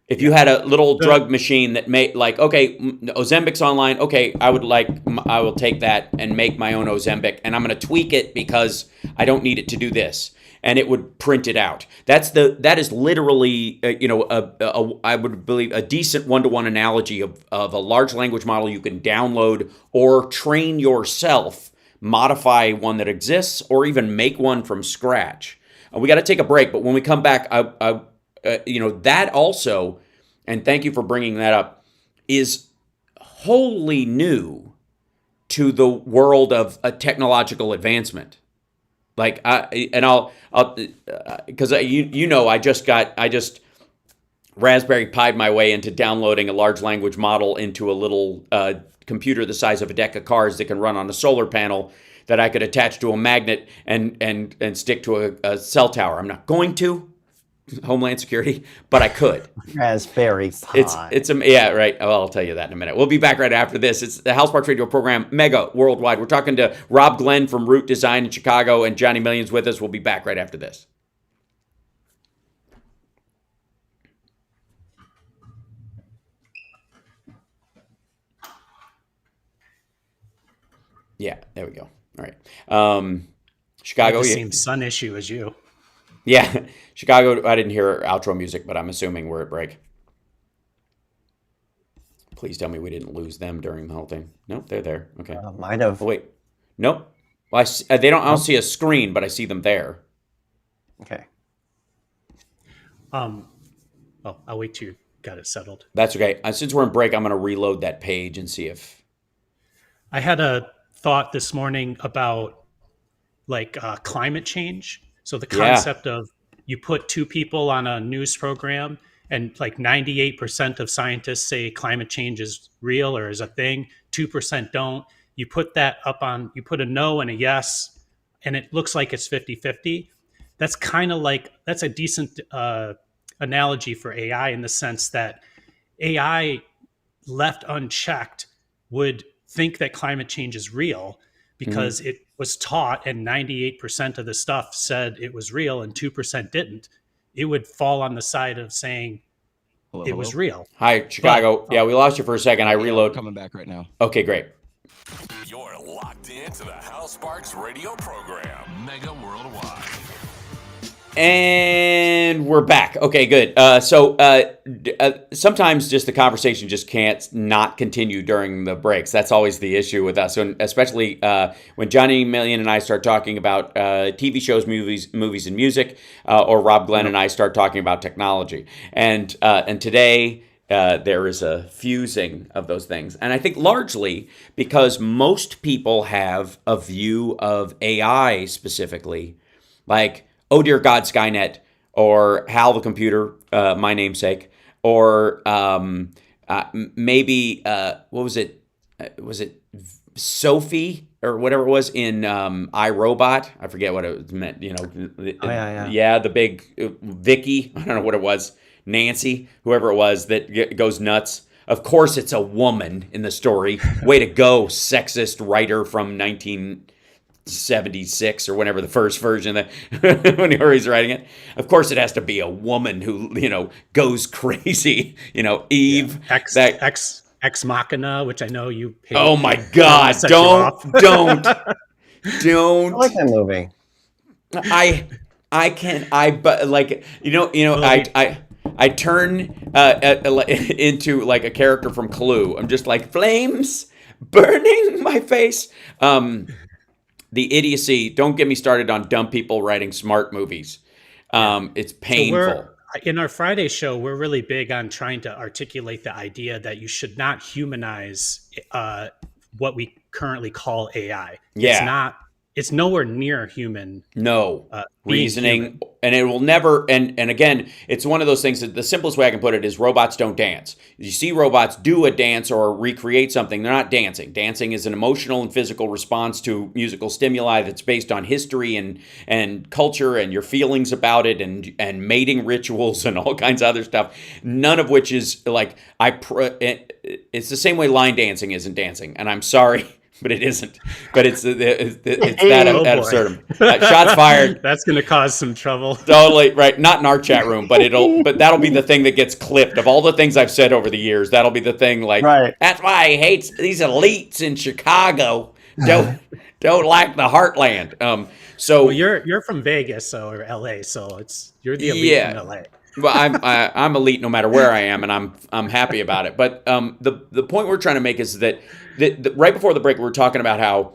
If you had a little drug machine that made Ozembic's online, I will take that and make my own Ozembic, and I'm going to tweak it because I don't need it to do this, and it would print it out. That is literally I would believe a decent one-to-one analogy of a large language model you can download or train yourself, modify one that exists, or even make one from scratch. We got to take a break, but when we come back, that also, and thank you for bringing that up, is wholly new to the world of a technological advancement. I'll because I just Raspberry Pi'd my way into downloading a large language model into a little computer the size of a deck of cards that can run on a solar panel that I could attach to a magnet and stick to a cell tower. I'm not going to. Homeland Security, but I could.
Raspberry Pi.
Yeah, right. Well, I'll tell you that in a minute. We'll be back right after this. It's the Hal Sparks Radio program, Mega Worldwide. We're talking to Rob Glenn from Root Design in Chicago, and Johnny Millions with us. We'll be back right after this. Yeah, there we go. All right. Chicago.
The same sun issue as you.
Yeah, Chicago, I didn't hear outro music, but I'm assuming we're at break. Please tell me we didn't lose them during the whole thing. Nope, they're there. Okay.
Might have.
Oh, wait. Nope. Well, I don't see a screen, but I see them there.
Okay.
I'll wait till you got it settled.
That's okay. Since we're in break, I'm going to reload that page and see if...
I had a thought this morning about climate change. So the concept of you put two people on a news program and 98% of scientists say climate change is real or is a thing, 2% don't. You put that you put a no and a yes, and it looks like it's 50-50. That's kind of that's a decent analogy for AI in the sense that AI left unchecked would think that climate change is real because it was taught and 98% of the stuff said it was real and 2% didn't. It would fall on the side of saying it was real.
Hi, Chicago. We lost you for a second. I reload.
Coming back right now.
Okay, great.
You're locked into the Hal Sparks radio program, Mega Worldwide.
And we're back. Okay, good. Sometimes just the conversation just can't not continue during the breaks. That's always the issue with us, and especially when Johnny Million and I start talking about TV shows, movies, and music, or Rob Glenn and I start talking about technology. And today there is a fusing of those things, and I think largely because most people have a view of AI specifically, like, oh dear God, Skynet, or Hal the computer, my namesake, or maybe what was it? Was it Sophie or whatever it was in iRobot? I forget what it meant.
yeah.
The big Vicky. I don't know what it was. Nancy, whoever it was that goes nuts. Of course, it's a woman in the story. Way to go, sexist writer from 1976 or whenever the first version that when he's writing it. Of course, it has to be a woman who goes crazy. Eve.
Ex Machina, which I know you hate.
Oh my God! Don't.
I like that movie.
I turn into like a character from Clue. I'm just like flames burning my face. The idiocy. Don't get me started on dumb people writing smart movies. It's painful.
In our Friday show, we're really big on trying to articulate the idea that you should not humanize what we currently call AI.
Yeah.
It's nowhere near human.
No reasoning,
human.
And it will never. And again, it's one of those things that the simplest way I can put it is robots don't dance. You see robots do a dance or recreate something. They're not dancing. Dancing is an emotional and physical response to musical stimuli that's based on history and culture and your feelings about it and mating rituals and all kinds of other stuff. None of which is like it's the same way line dancing isn't dancing. And I'm sorry. But it isn't. But it's that absurdum. Shots fired.
That's going to cause some trouble.
Totally right. Not in our chat room, but that'll be the thing that gets clipped. Of all the things I've said over the years, that'll be the thing. Like,
right.
That's why I hate these elites in Chicago. Don't like the heartland.
So you're from Vegas or LA, so you're the elite from LA.
Well, I'm elite no matter where I am, and I'm happy about it. But the point we're trying to make is that right before the break, we were talking about how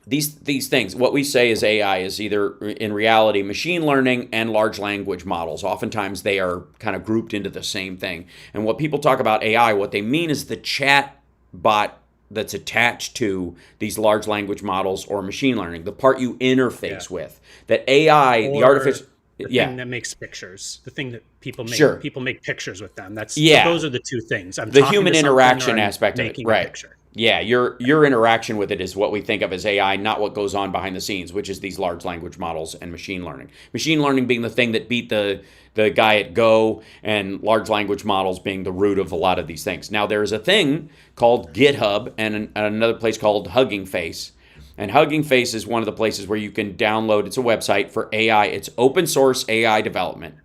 these things, what we say is AI, is either in reality machine learning and large language models. Oftentimes they are kind of grouped into the same thing. And what people talk about AI, what they mean is the chat bot that's attached to these large language models or machine learning, the part you interface with. That AI, the artificial...
The thing that makes pictures, the thing that people make, people make pictures with them. So those are the two things.
The human interaction aspect of it, right?
Picture.
Yeah, your interaction with it is what we think of as AI, not what goes on behind the scenes, which is these large language models and machine learning. Machine learning being the thing that beat the guy at Go, and large language models being the root of a lot of these things. Now, there's a thing called GitHub and another place called Hugging Face. And Hugging Face is one of the places where you can download. It's a website for AI. It's open source AI development.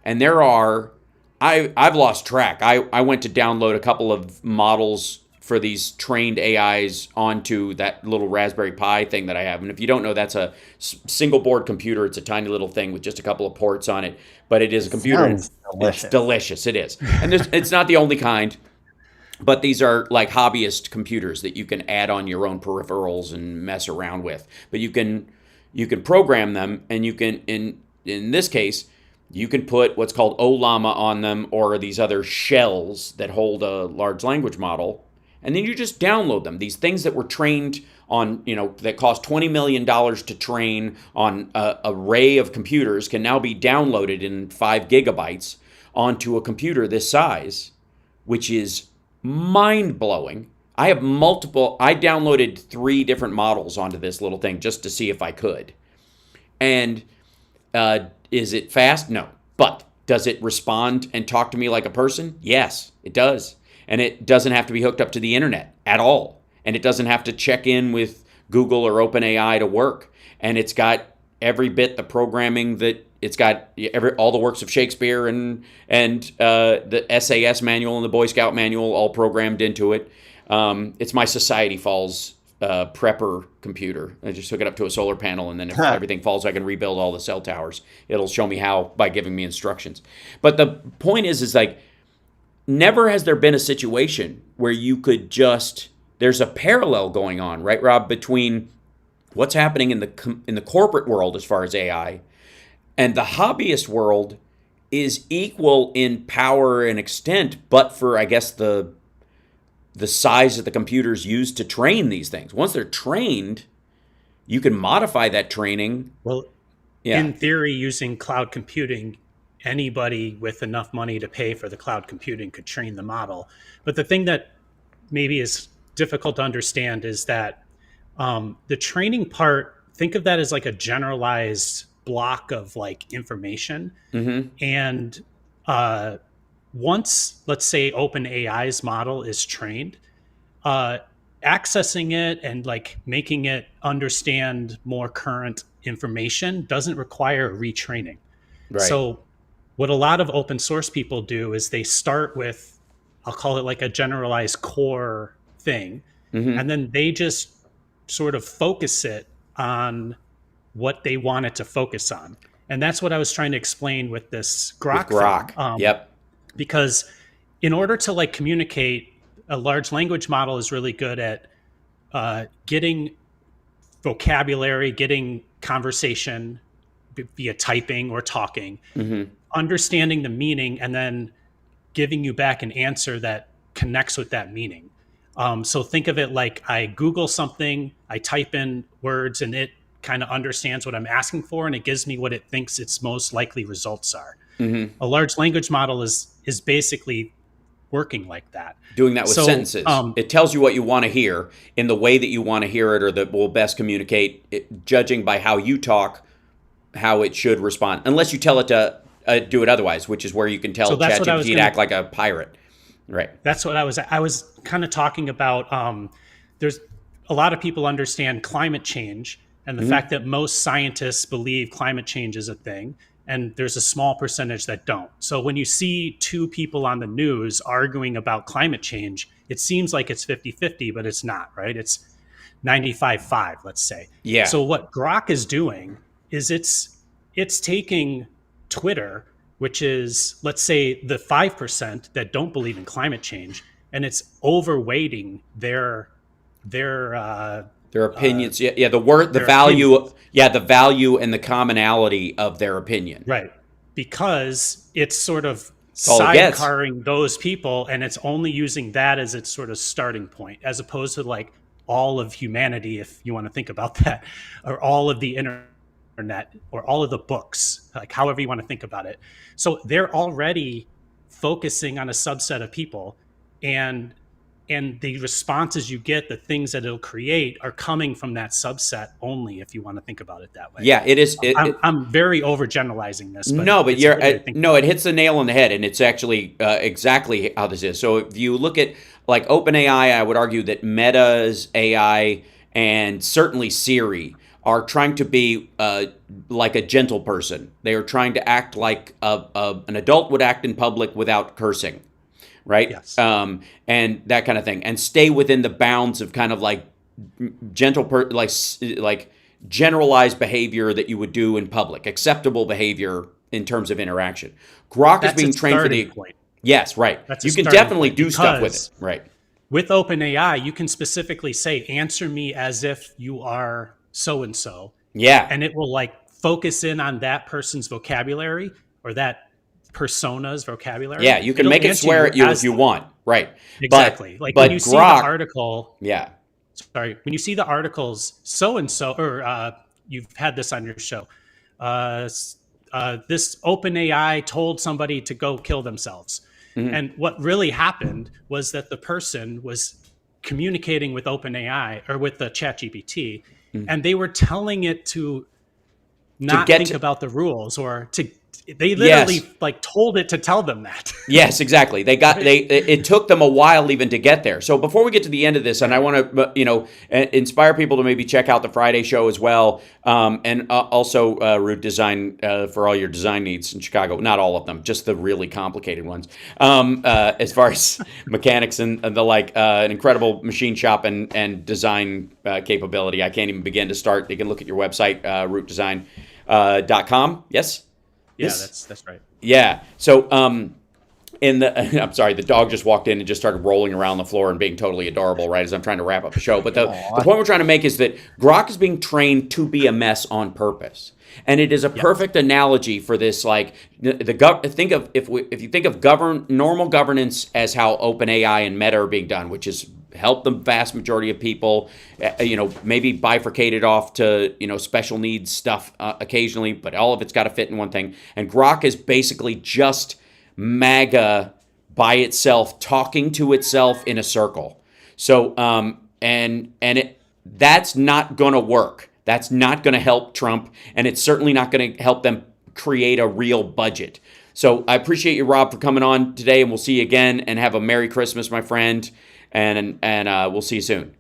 And there are, I've lost track. I went to download a couple of models for these trained AIs onto that little Raspberry Pi thing that I have. And if you don't know, that's a single board computer. It's a tiny little thing with just a couple of ports on it. But it is a computer.
Sounds delicious.
It's delicious. It is. And it's not the only kind. But these are like hobbyist computers that you can add on your own peripherals and mess around with. But you can program them, and you can in this case you can put what's called Olama on them, or these other shells that hold a large language model, and then you just download them. These things that were trained on, that cost $20 million to train on an array of computers can now be downloaded in 5 gigabytes onto a computer this size, which is mind-blowing. I downloaded 3 different models onto this little thing just to see if I could. And is it fast? No. But does it respond and talk to me like a person? Yes, it does. And it doesn't have to be hooked up to the internet at all. And it doesn't have to check in with Google or OpenAI to work. And it's got every bit the programming that it's got all the works of Shakespeare and the SAS manual and the Boy Scout manual all programmed into it. It's my Society Falls prepper computer. I just hook it up to a solar panel, and then if everything falls, I can rebuild all the cell towers. It'll show me how by giving me instructions. But the point is like, never has there been a situation where you could there's a parallel going on, right, Rob, between what's happening in the corporate world as far as AI and the hobbyist world is equal in power and extent, but for, I guess, the size of the computers used to train these things. Once they're trained, you can modify that training.
Well,
Yeah.
in theory, using cloud computing, anybody with enough money to pay for the cloud computing could train the model. But the thing that maybe is difficult to understand is that the training part, think of that as like a generalized block of like information. And once, let's say, OpenAI's model is trained, accessing it and like making it understand more current information doesn't require retraining.
Right.
So what a lot of open source people do is they start with, I'll call it like a generalized core thing, and then they just sort of focus it on what they want it to focus on. And that's what I was trying to explain with this Grok.
With Grok.
Thing.
Yep.
Because in order to like communicate, a large language model is really good at getting vocabulary, getting conversation via typing or talking, understanding the meaning, and then giving you back an answer that connects with that meaning. So think of it like I Google something, I type in words, and it kind of understands what I'm asking for, and it gives me what it thinks its most likely results are. A large language model is basically working like that.
Doing that with sentences. It tells you what you want to hear in the way that you want to hear it, or that will best communicate, judging by how you talk, how it should respond. Unless you tell it to do it otherwise, which is where you can tell ChatGPT to act like a pirate. Right.
That's what I was kind of talking about. There's a lot of people understand climate change and the fact that most scientists believe climate change is a thing, and there's a small percentage that don't. So when you see two people on the news arguing about climate change, it seems like it's 50-50, but it's not, right? It's 95-5, let's say.
Yeah.
So what Grok is doing is it's taking Twitter, which is, let's say, the 5% that don't believe in climate change, and it's overweighting their
opinions. The value.
Opinions.
The value and the commonality of their opinion.
Right. Because it's sort of
all it gets.
sidecarring those people, and it's only using that as its sort of starting point, as opposed to like all of humanity, if you want to think about that, or all of the internet, or all of the books, like however you want to think about it. So they're already focusing on a subset of people, and the responses you get, the things that it'll create, are coming from that subset only, if you want to think about it that way.
Yeah, it is.
I'm very overgeneralizing this. But
no, but
it
hits the nail on the head, and it's actually exactly how this is. So if you look at like OpenAI, I would argue that Meta's AI and certainly Siri are trying to be like a gentle person. They are trying to act like an adult would act in public without cursing. Right.
Yes.
And that kind of thing, and stay within the bounds of kind of like gentle, like generalized behavior that you would do in public, acceptable behavior in terms of interaction. Grok is being trained for the
point.
Yes, right.
That's
you can definitely do stuff with it. Right.
With OpenAI, you can specifically say, "Answer me as if you are so and so."
Yeah.
And it will like focus in on that person's vocabulary, or that persona's vocabulary.
Yeah, you can make it swear at you if you want. Right.
Exactly.
But
when you see the article.
Yeah.
Sorry. When you see the articles, so and so, or you've had this on your show. This OpenAI told somebody to go kill themselves. And what really happened was that the person was communicating with OpenAI, or with the ChatGPT, and they were telling it to not think about the rules, or to. They literally like told it to tell them that.
Yes, exactly. It took them a while even to get there. So before we get to the end of this, and I want to inspire people to maybe check out the Friday show as well, and also Root Design for all your design needs in Chicago. Not all of them, just the really complicated ones. As far as mechanics and the like, an incredible machine shop and design capability. I can't even begin to start. You can look at your website, rootdesign.com. Yes.
Yeah, that's right.
Yeah. So, I'm sorry, the dog just walked in and just started rolling around the floor and being totally adorable, right, as I'm trying to wrap up the show. But the point we're trying to make is that Grok is being trained to be a mess on purpose. And it is a perfect analogy for this, like, if you think of normal governance as how OpenAI and Meta are being done, which is help the vast majority of people. Maybe bifurcate it off to special needs stuff occasionally, but all of it's got to fit in one thing. And Grok is basically just MAGA by itself, talking to itself in a circle. So that's not going to work. That's not going to help Trump, and it's certainly not going to help them create a real budget. So I appreciate you, Rob, for coming on today, and we'll see you again. And have a Merry Christmas, my friend, and we'll see you soon.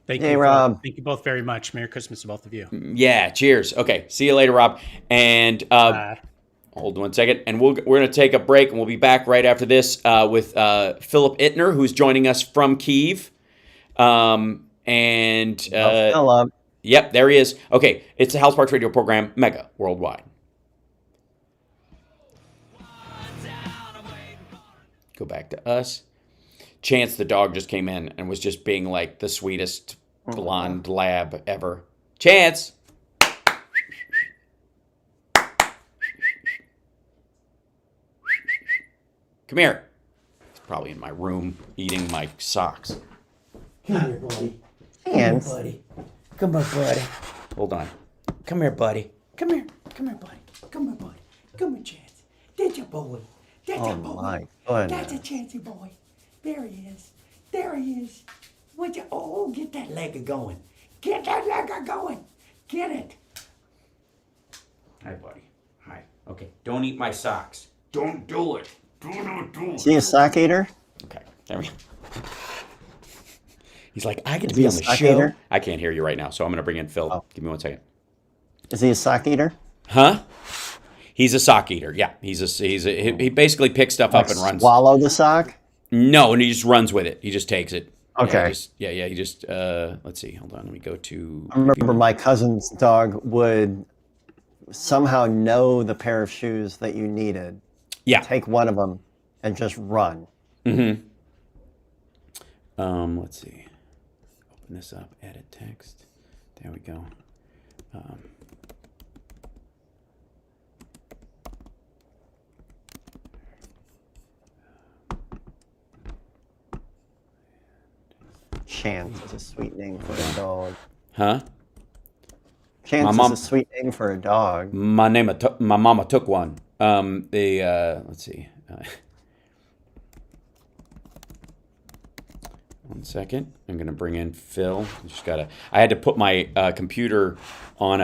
Thank
Hey,
you,
Rob.
Thank you both very much. Merry Christmas to both of you.
Yeah, cheers. Okay, see you later, Rob. And hold 1 second, and we're going to take a break, and we'll be back right after this with Philip Ittner, who's joining us from Kyiv.
Philip.
Yep, there he is. Okay, it's the Hal Sparks radio program, Mega Worldwide. Go back to us. Chance the dog just came in and was just being like the sweetest blonde lab ever. Chance! Come here. He's probably in my room eating my socks.
Come here, buddy.
Chance.
Come here, buddy. Come here, buddy.
Hold on.
Come here, buddy. Come here. Come here, buddy. Come here, buddy. Come here, Chance. That's your boy. That's
Oh
your boy.
my goodness.
That's a Chancey boy. There he is. There he is. Would you? Oh, get that leg going. Get that leg going. Get it.
Hi, buddy. Hi. Okay, don't eat my socks. Don't do it. Do
Is he a sock eater?
Okay, there we go. He's like, I get to
Is he
be
a
on the
sock
show.
eater?
I can't hear you right now, so I'm going to bring in Phil.
Oh.
Give me 1 second.
Is he a sock eater?
Huh? He's a sock eater. Yeah, he basically picks stuff up and runs.
Swallow the sock?
No, and he just runs with it. He just takes it.
Okay.
He just let's see. Hold on. Let me go to.
I remember my cousin's dog would somehow know the pair of shoes that you needed.
Yeah.
Take one of them and just run.
Mm-hmm. Let's see. Open this up. Edit text. There we go.
Chance is a sweet name for a dog.
Huh?
Chance
mom-
is a sweet name for a dog.
My mama took one. Let's see. 1 second. I'm gonna bring in Phil. I had to put my computer on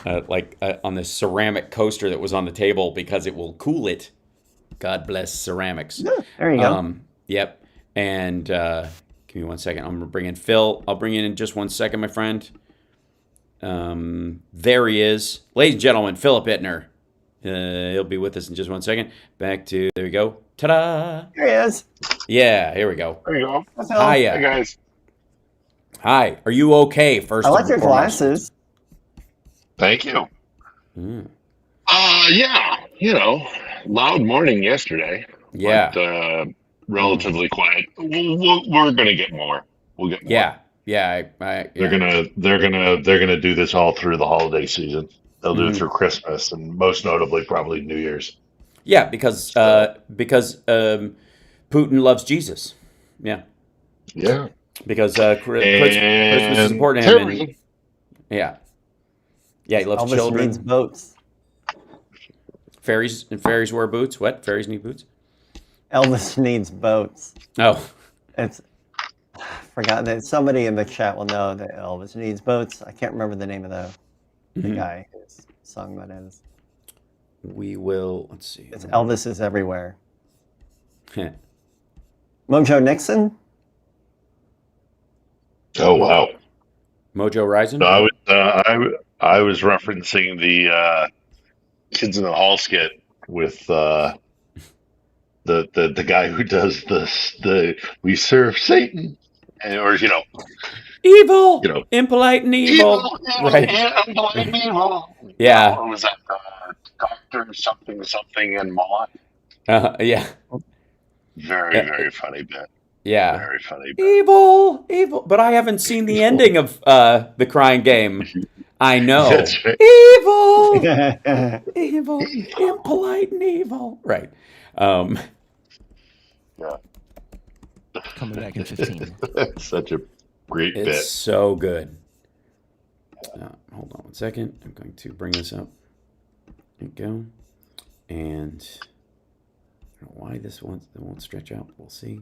on this ceramic coaster that was on the table because it will cool it. God bless ceramics.
Yeah, there you go.
Yep. And give me 1 second. I'm gonna bring in Phil. I'll bring in just 1 second, my friend. There he is, ladies and gentlemen. Philip Ittner. He'll be with us in just 1 second. There we go. Ta-da!
There he is.
Yeah, here we go.
There you go.
Hiya.
Hey, guys.
Hi. Are you okay? First,
I like
and
your
foremost?
glasses.
Thank you.
Mm.
Yeah, loud morning yesterday.
Yeah.
But, relatively quiet. We're gonna get more. We'll get more.
Yeah.
They're gonna do this all through the holiday season. They'll do it through Christmas and most notably probably New Year's.
Yeah, because Putin loves Jesus. Yeah.
Yeah.
Because Christmas is important to him. And, yeah, he loves
Elvis
children.
needs boats.
Fairies wear boots. What? Fairies need boots?
Elvis needs boats.
Oh.
It's forgotten that somebody in the chat will know that Elvis needs boats. I can't remember the name of the guy whose song that is.
We will. Let's see.
It's Elvis is everywhere. Mojo Nixon.
Oh wow.
Mojo Rising.
So I was referencing the Kids in the Hall skit with the guy who does the we serve Satan, or
evil, impolite and evil, right?
Impolite and evil.
Yeah.
Or was that Doctor something and Mott?
Yeah.
Very funny bit.
Yeah.
Very funny bit.
Evil. But I haven't seen the ending of The Crying Game. I know.
That's right.
Evil, impolite and evil. Right.
Yeah.
Coming back in 15.
That's such a great
It's
bit.
so good. Hold on 1 second. I'm going to bring this up. There you go. And I don't know why this one won't stretch out. We'll see.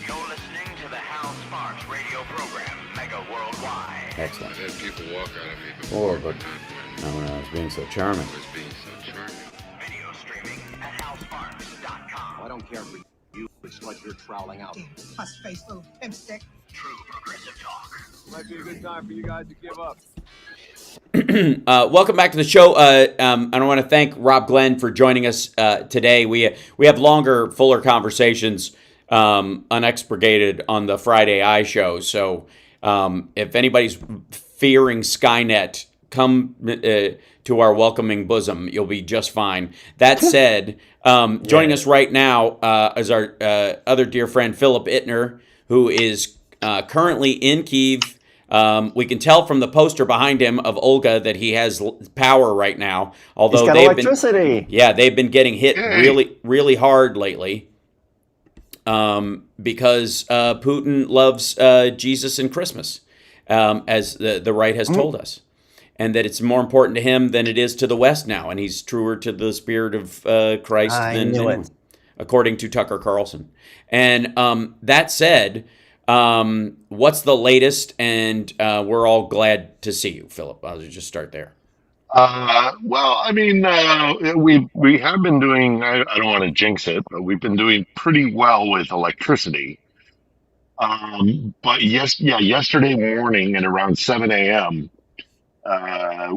You're listening to the Hal Sparks radio program, Mega Worldwide.
Excellent.
I had people walk out of me
Before,
before,
but
not when
when I was being so charming.
I was being so charming.
Video streaming at halsparks.com.
I don't care for you. It's what you're troweling out.
Puss-faced little pimp stick.
True progressive talk.
Might be a good time for you guys to give up.
Welcome back to the show. I want to thank Rob Glenn for joining us today. We have longer, fuller conversations unexpurgated on the Friday Eye Show. So if anybody's fearing Skynet, come to our welcoming bosom. You'll be just fine. That said, joining us right now is our other dear friend, Philip Ittner, who is currently in Kyiv. We can tell from the poster behind him of Olga that he has power right now. Although
He's got
they've
electricity.
they've been getting hit really hard lately. Because Putin loves Jesus and Christmas, as the right has told us, and that it's more important to him than it is to the West now, and he's truer to the spirit of Christ than anyone, according to Tucker Carlson. And that said, what's the latest? And we're all glad to see you, Philip. I'll just start there.
Well, I mean, we have been doing. I don't want to jinx it, but we've been doing pretty well with electricity. But yesterday morning at around 7 a.m.,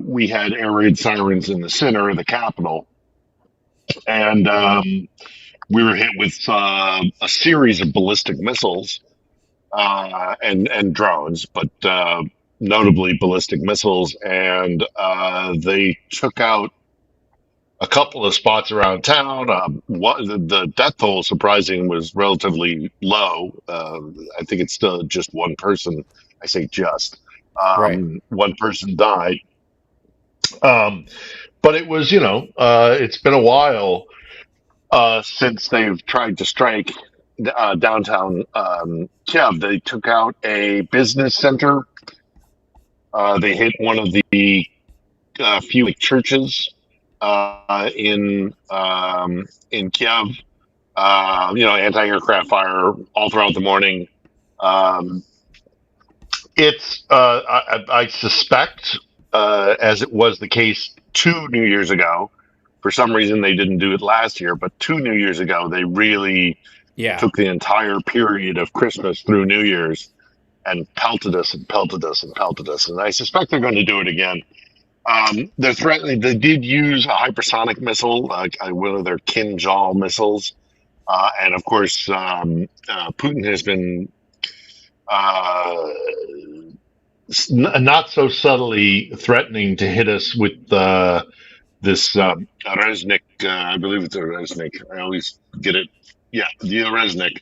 we had air raid sirens in the center of the capital, and we were hit with a series of ballistic missiles and drones, but notably ballistic missiles, and they took out a couple of spots around town. The death toll, surprising, was relatively low. I think it's still just one person. I say just. One person died. But it was, it's been a while since they've tried to strike downtown Kiev. They took out a business center. They hit one of the few churches in Kiev. Anti-aircraft fire all throughout the morning. I suspect, as it was the case 2 New Years ago, for some reason they didn't do it last year, but 2 New Years ago they really took the entire period of Christmas through New Year's and pelted us and pelted us and pelted us. And I suspect they're going to do it again. They're threatening. They did use a hypersonic missile, one of their Kinjal missiles, and of course, Putin has been not so subtly threatening to hit us with this Reznik. I believe it's a Reznik. I always get it. Yeah, the Reznik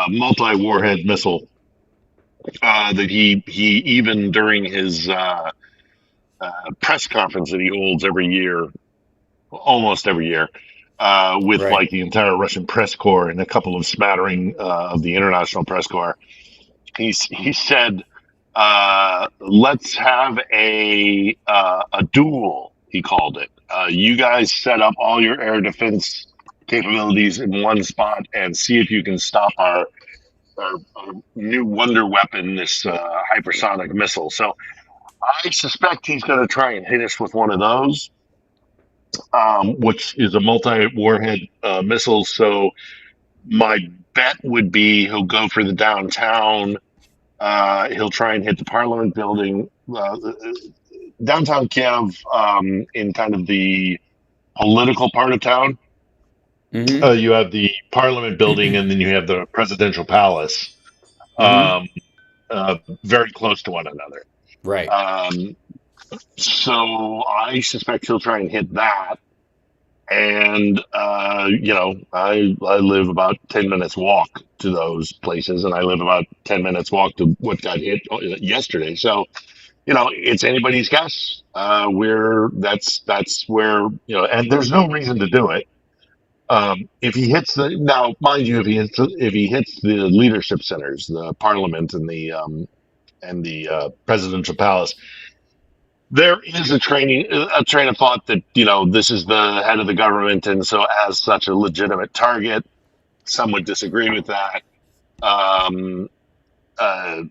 multi-warhead missile that he even during his press conference that he holds every year, almost every year, with like the entire Russian press corps and a couple of smattering of the international press corps. He said, "Let's have a duel." He called it. You guys set up all your air defense capabilities in one spot and see if you can stop our new wonder weapon, this hypersonic missile. So I suspect he's going to try and hit us with one of those, which is a multi-warhead missile. So my bet would be he'll go for the downtown. He'll try and hit the Parliament building, downtown Kiev, in kind of the political part of town.
Mm-hmm.
You have the Parliament building, and then you have the presidential palace, very close to one another.
Right.
So I suspect he'll try and hit that. And, I live about 10 minutes walk to those places, and I live about 10 minutes walk to what got hit yesterday. So it's anybody's guess. That's where and there's no reason to do it. If he hits now, mind you, if he hits the leadership centers, the parliament and the presidential palace, there is a train of thought that this is the head of the government, and so as such a legitimate target. Some would disagree with that. Um, uh,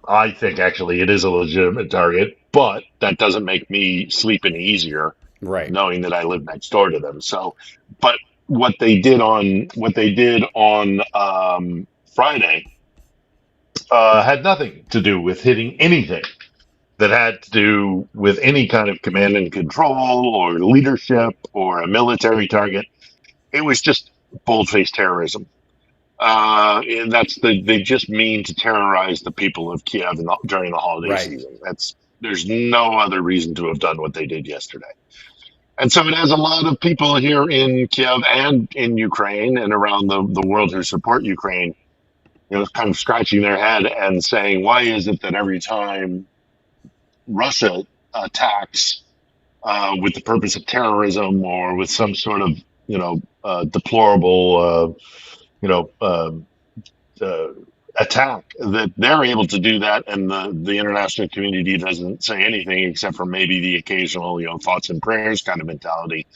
I think actually it is a legitimate target, but that doesn't make me sleep any easier,
right?
Knowing that I live next door to them. So, but what they did on Friday had nothing to do with hitting anything that had to do with any kind of command and control or leadership or a military target. It was just bold-faced terrorism. And they just mean to terrorize the people of Kiev during the holiday season. There's no other reason to have done what they did yesterday. And so it has a lot of people here in Kiev and in Ukraine and around the world who support Ukraine, kind of scratching their head and saying, why is it that every time Russia attacks with the purpose of terrorism or with some sort of, deplorable, attack, that they're able to do that, and the international community doesn't say anything except for maybe the occasional, thoughts and prayers kind of mentality.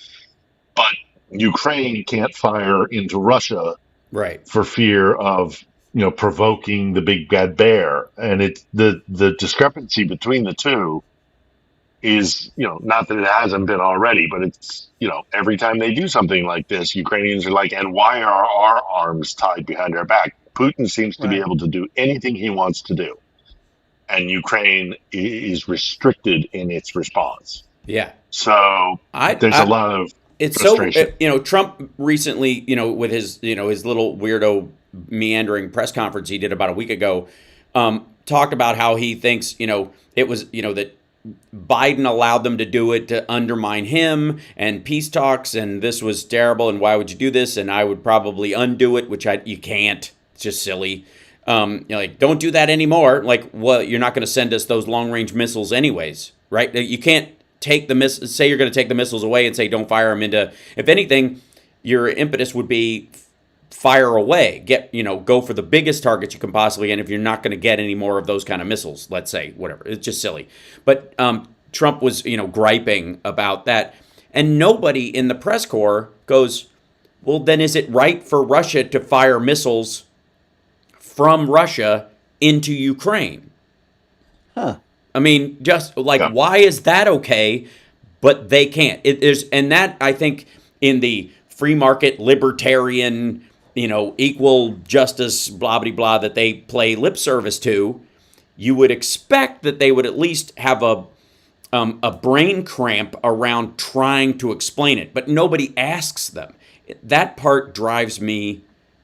But Ukraine can't fire into Russia,
right,
for fear of provoking the big bad bear, and it's the discrepancy between the two is not that it hasn't been already, but it's every time they do something like this, Ukrainians are like, and why are our arms tied behind our back? Putin seems to be able to do anything he wants to do, and Ukraine is restricted in its response.
Yeah.
So there's a lot of frustration.
So Trump recently, with his his little weirdo meandering press conference he did about a week ago, talked about how he thinks it was that Biden allowed them to do it to undermine him and peace talks, and this was terrible, and why would you do this? And I would probably undo it, which you can't. It's just silly. Don't do that anymore. Like, well, you're not going to send us those long-range missiles anyways, right? You can't take say you're going to take the missiles away and say don't fire them into. If anything, your impetus would be fire away, go for the biggest targets you can possibly, and if you're not going to get any more of those kind of missiles, let's say, whatever, it's just silly. But Trump was, griping about that, and nobody in the press corps goes, well, then is it right for Russia to fire missiles from Russia into Ukraine?
Huh.
I mean, just why is that okay, but they can't? And that, I think, in the free market, libertarian, equal justice, blah, blah, blah, that they play lip service to, you would expect that they would at least have a brain cramp around trying to explain it, but nobody asks them. That part drives me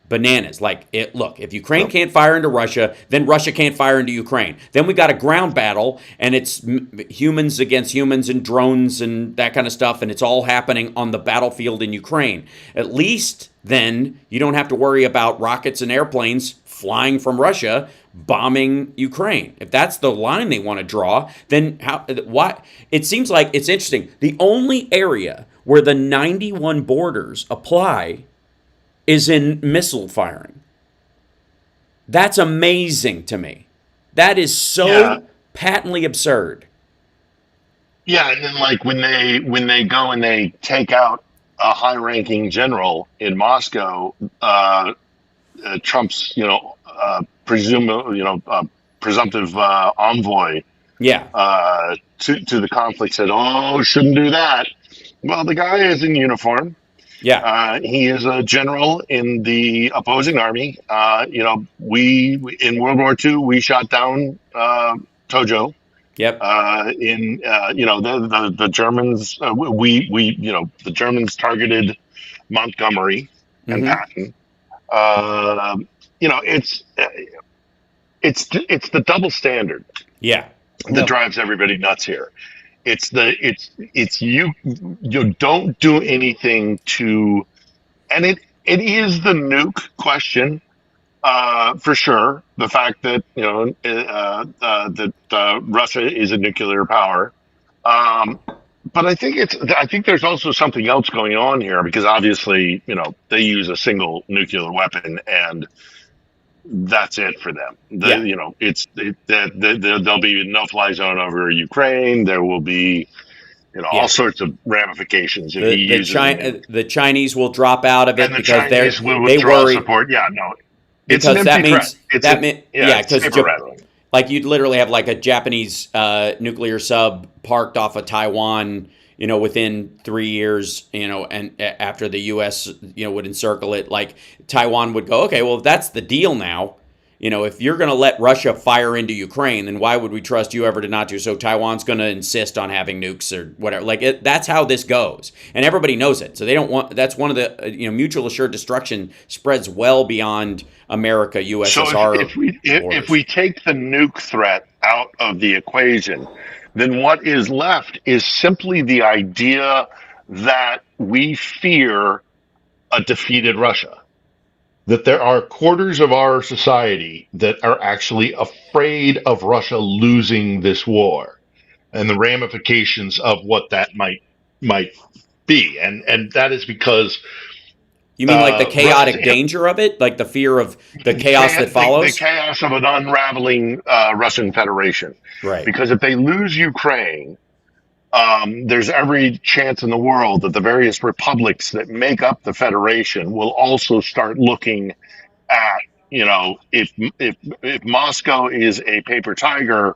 bananas. Look, if Ukraine can't fire into Russia, then Russia can't fire into Ukraine. Then we got a ground battle, and it's humans against humans and drones and that kind of stuff, and it's all happening on the battlefield in Ukraine. At least then you don't have to worry about rockets and airplanes flying from Russia bombing Ukraine. If that's the line they want to draw, then why? It seems like it's interesting. The only area where the 91 borders apply is in missile firing. That's amazing to me. That is so patently absurd.
Yeah, and then when they go and they take out a high-ranking general in Moscow, Trump's presumptive envoy to the conflict said, "Oh, shouldn't do that." Well, the guy is in uniform.
Yeah,
he is a general in the opposing army. We in World War II we shot down Tojo.
Yep.
The Germans the Germans targeted Montgomery and Patton. It's the double standard.
Yeah.
That drives everybody nuts here. It's you don't do anything to, and it is the nuke question. For sure, the fact that Russia is a nuclear power. But I think there's also something else going on here because obviously, they use a single nuclear weapon and that's it for them.
Yeah.
There'll be a no-fly zone over Ukraine. There will be, all sorts of ramifications if he uses
the Chinese will drop out of it
and the
because
Chinese will
they
withdraw
worry
support. Yeah, no, it's
because
an
that
empty
means
threat. It's
because
paper rattling.
like you'd literally have like a Japanese nuclear sub parked off of Taiwan, within 3 years, and after the U.S. Would encircle it, like Taiwan would go, okay, well, if that's the deal now. If you're going to let Russia fire into Ukraine, then why would we trust you ever to not to? So Taiwan's going to insist on having nukes or whatever. That's how this goes, and everybody knows it. So they don't want. That's one of the mutual assured destruction spreads well beyond America, USSR.
So if we take the nuke threat out of the equation, then what is left is simply the idea that we fear a defeated Russia. That there are quarters of our society that are actually afraid of Russia losing this war and the ramifications of what that might be. And that is because
you mean like the chaotic danger of it, like the fear of the chaos that follows?
The chaos of an unraveling Russian Federation.
Right.
Because if they lose Ukraine, there's every chance in the world that the various republics that make up the Federation will also start looking at, if Moscow is a paper tiger,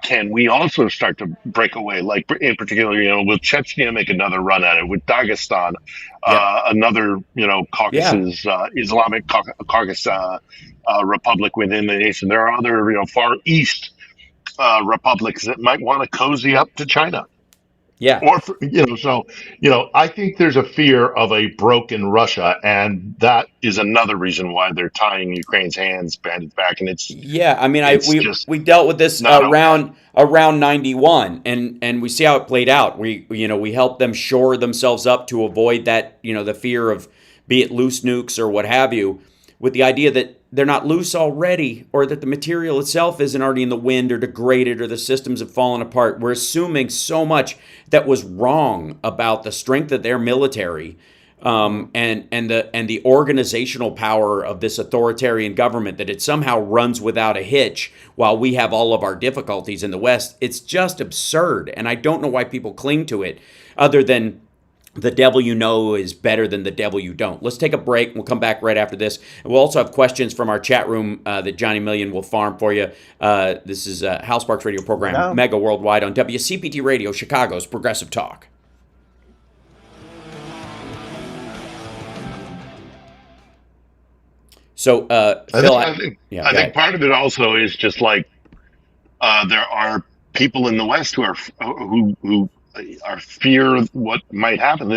can we also start to break away? Like in particular, will Chechnya make another run at it? With Dagestan, another, Caucasus, Islamic Caucasus republic within the nation. There are other, Far East republics that might want to cozy up to China.
Yeah.
Or, I think there's a fear of a broken Russia, and that is another reason why they're tying Ukraine's hands behind its back. And
we dealt with this around 91, and we see how it played out. We helped them shore themselves up to avoid that, the fear of, be it loose nukes or what have you, with the idea that they're not loose already, or that the material itself isn't already in the wind or degraded or the systems have fallen apart. We're assuming so much that was wrong about the strength of their military and the organizational power of this authoritarian government, that it somehow runs without a hitch while we have all of our difficulties in the West. It's just absurd, and I don't know why people cling to it other than the devil you know is better than the devil you don't. Let's take a break. We'll come back right after this. And we'll also have questions from our chat room that Johnny Million will farm for you. This is Hal Sparks radio program, Mega Worldwide on WCPT Radio, Chicago's Progressive Talk. So,
I think part of it also is just like there are people in the West who fear what might happen.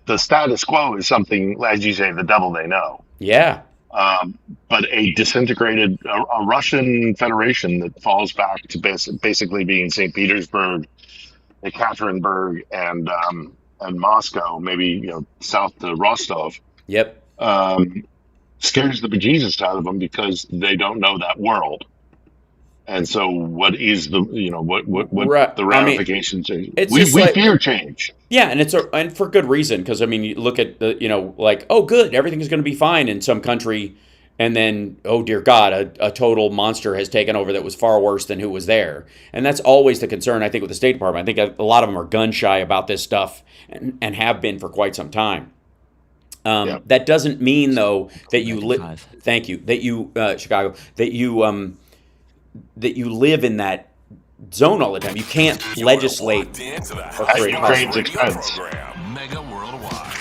The status quo is something, as you say, the devil they know.
Yeah.
But a disintegrated, a Russian Federation that falls back to basically being St. Petersburg, Ekaterinburg, and Moscow, maybe south to Rostov.
Yep.
Scares the bejesus out of them because they don't know that world. And so, what is the the ramifications? We fear change.
Yeah, and for good reason, because you look at the oh good, everything's going to be fine in some country, and then oh dear God, a total monster has taken over that was far worse than who was there, and that's always the concern I think with the State Department. I think a lot of them are gun shy about this stuff and have been for quite some time. That doesn't mean though that you live. Thank you. That you Chicago. That you live in that zone all the time. You can't legislate or create
Ukraine's expense.
Mega Worldwide.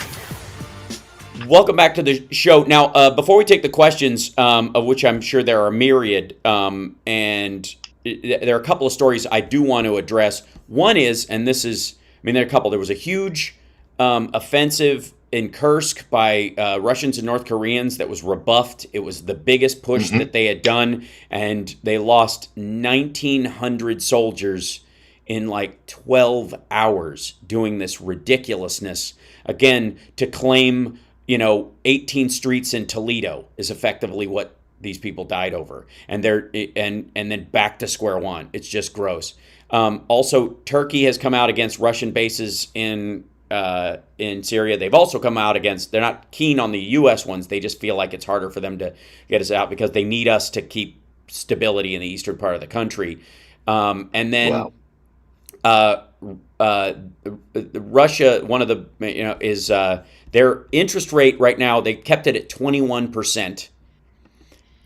Welcome back to the show. Now, before we take the questions, of which I'm sure there are a myriad, and there are a couple of stories I do want to address. One is, and this is, there are a couple. There was a huge offensive in Kursk by Russians and North Koreans that was rebuffed. It was the biggest push that they had done, and they lost 1,900 soldiers in like 12 hours doing this ridiculousness. Again, to claim, 18 streets in Toledo is effectively what these people died over, and then back to square one. It's just gross. Also, Turkey has come out against Russian bases in Syria. They've also come out against. They're not keen on the U.S. ones. They just feel like it's harder for them to get us out because they need us to keep stability in the eastern part of the country. And then Russia, one of the is their interest rate right now. They kept it at 21%.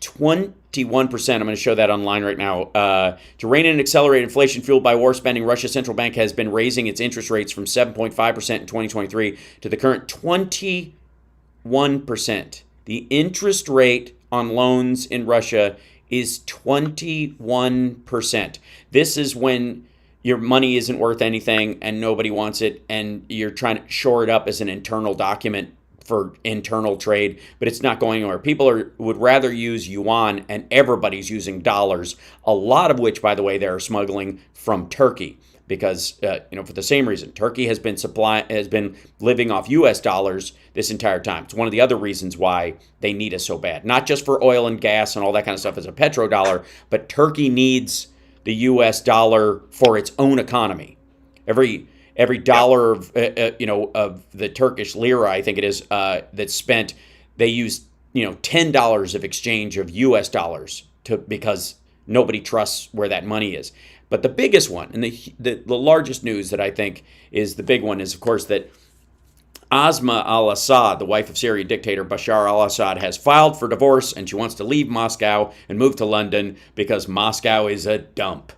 21%. I'm going to show that online right now. To rein in accelerated inflation fueled by war spending, Russia's central bank has been raising its interest rates from 7.5% in 2023 to the current 21%. The interest rate on loans in Russia is 21%. This is when your money isn't worth anything and nobody wants it, and you're trying to shore it up as an internal document for internal trade, but it's not going anywhere. People would rather use yuan, and everybody's using dollars, a lot of which, by the way, they're smuggling from Turkey because for the same reason. Turkey has been living off U.S. dollars this entire time. It's one of the other reasons why they need us so bad, not just for oil and gas and all that kind of stuff as a petrodollar, but Turkey needs the U.S. dollar for its own economy. Every dollar of the Turkish lira, I think it is, that's spent, they use $10 of exchange of U.S. dollars because nobody trusts where that money is. But the biggest one, and the largest news that I think is the big one, is of course that Asma al-Assad, the wife of Syrian dictator Bashar al-Assad, has filed for divorce, and she wants to leave Moscow and move to London because Moscow is a dump.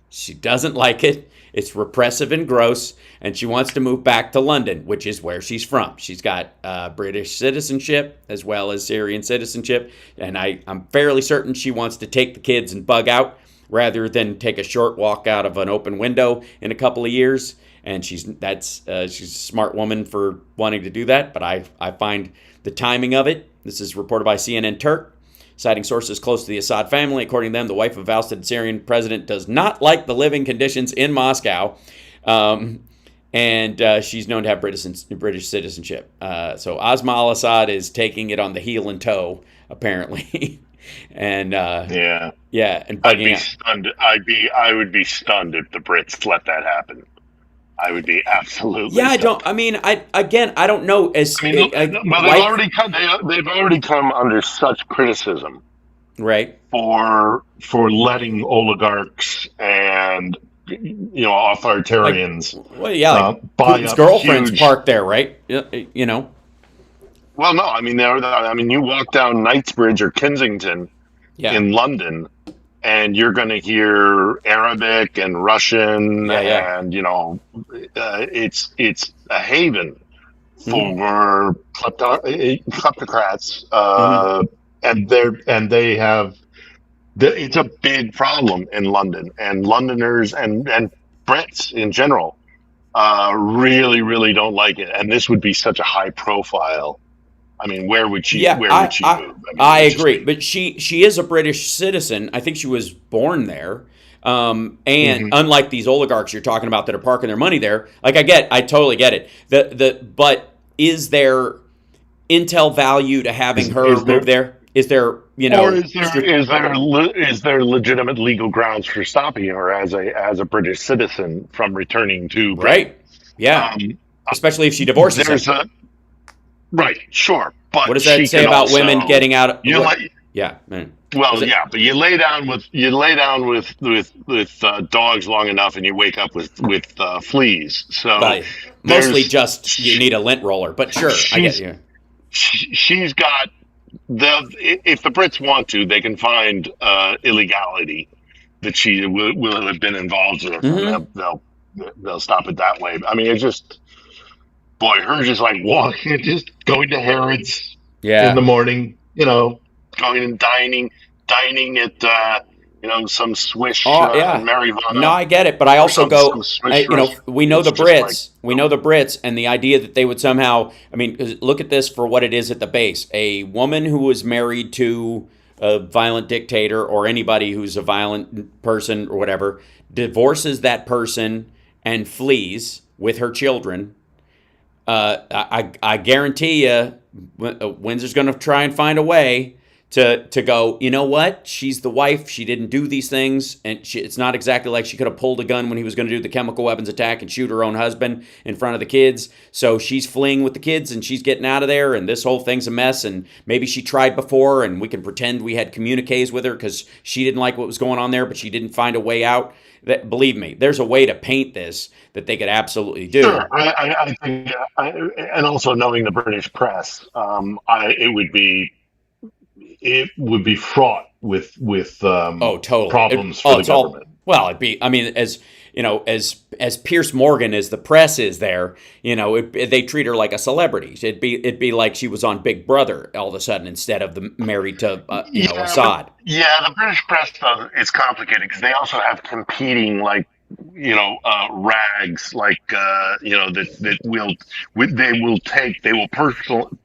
She doesn't like it. It's repressive and gross, and she wants to move back to London, which is where she's from. She's got British citizenship as well as Syrian citizenship, and I'm fairly certain she wants to take the kids and bug out rather than take a short walk out of an open window in a couple of years. And she's a smart woman for wanting to do that, but I find the timing of it. This is reported by CNN Turk, citing sources close to the Assad family. According to them, the wife of ousted Syrian president does not like the living conditions in Moscow, and she's known to have British citizenship. So Asma al-Assad is taking it on the heel and toe, apparently. And and bugging out.
Stunned. I would be stunned if the Brits let that happen. I would be absolutely.
Yeah,
stunned.
I don't know.
They've already come under such criticism,
right?
For letting oligarchs and authoritarians.
Putin's girlfriend's parked there, right?
Well, no, you walk down Knightsbridge or Kensington in London, and you're going to hear Arabic and Russian, and it's a haven for kleptocrats, and they have. It's a big problem in London, and Londoners and Brits in general really, really don't like it. And this would be such a high profile. I mean, where would she move?
I agree, but she is a British citizen. I think she was born there. And unlike these oligarchs you're talking about that are parking their money there, I totally get it. But is there intel value to having her move there? Is there,
or is there legitimate legal grounds for stopping her as a British citizen from returning to Britain?
Right? Yeah, especially if she divorces him.
Right, sure, but
what does that say about women getting out of?
But you lay down with dogs long enough, and you wake up with fleas. So
mostly just you need a lint roller, but sure, I get you.
She's got if the Brits want to, they can find illegality that she will have been involved in, and they'll stop it that way. I mean, it's just. Boy, her just like walking, just going to Harrods in the morning, going and dining at, some Swiss Maryvana.
No, I get it, but I also we know the Brits. We know the Brits, and the idea that they would somehow, look at this for what it is at the base. A woman who was married to a violent dictator or anybody who's a violent person or whatever, divorces that person and flees with her children. I guarantee you, Windsor's going to try and find a way to go, you know what? She's the wife. She didn't do these things. And it's not exactly like she could have pulled a gun when he was going to do the chemical weapons attack and shoot her own husband in front of the kids. So she's fleeing with the kids and she's getting out of there. And this whole thing's a mess. And maybe she tried before and we can pretend we had communiques with her because she didn't like what was going on there, but she didn't find a way out. That, believe me, there's a way to paint this that they could absolutely do.
Sure, I think, and also knowing the British press, it would be fraught with
totally
problems for the government.
It'd be, I mean, as you know, as Pierce Morgan as the press is there, you know, they treat her like a celebrity. It'd be like she was on Big Brother all of a sudden instead of married to Assad.
The British press it's complicated because they also have competing rags they will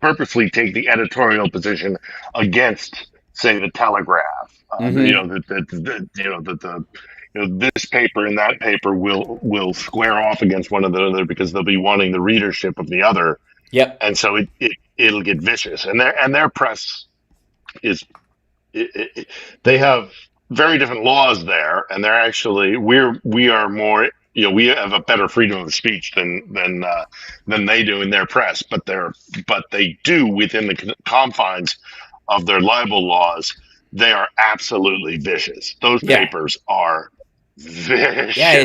purposely take the editorial position against, say, the Telegraph. This paper and that paper will square off against one another because they'll be wanting the readership of the other.
Yep.
And so it'll get vicious, and their press is they have very different laws there, and they're actually we are more, we have a better freedom of speech than they do in their press, but they do within the confines of their libel laws. They are absolutely vicious. Those papers are vicious.
Yeah,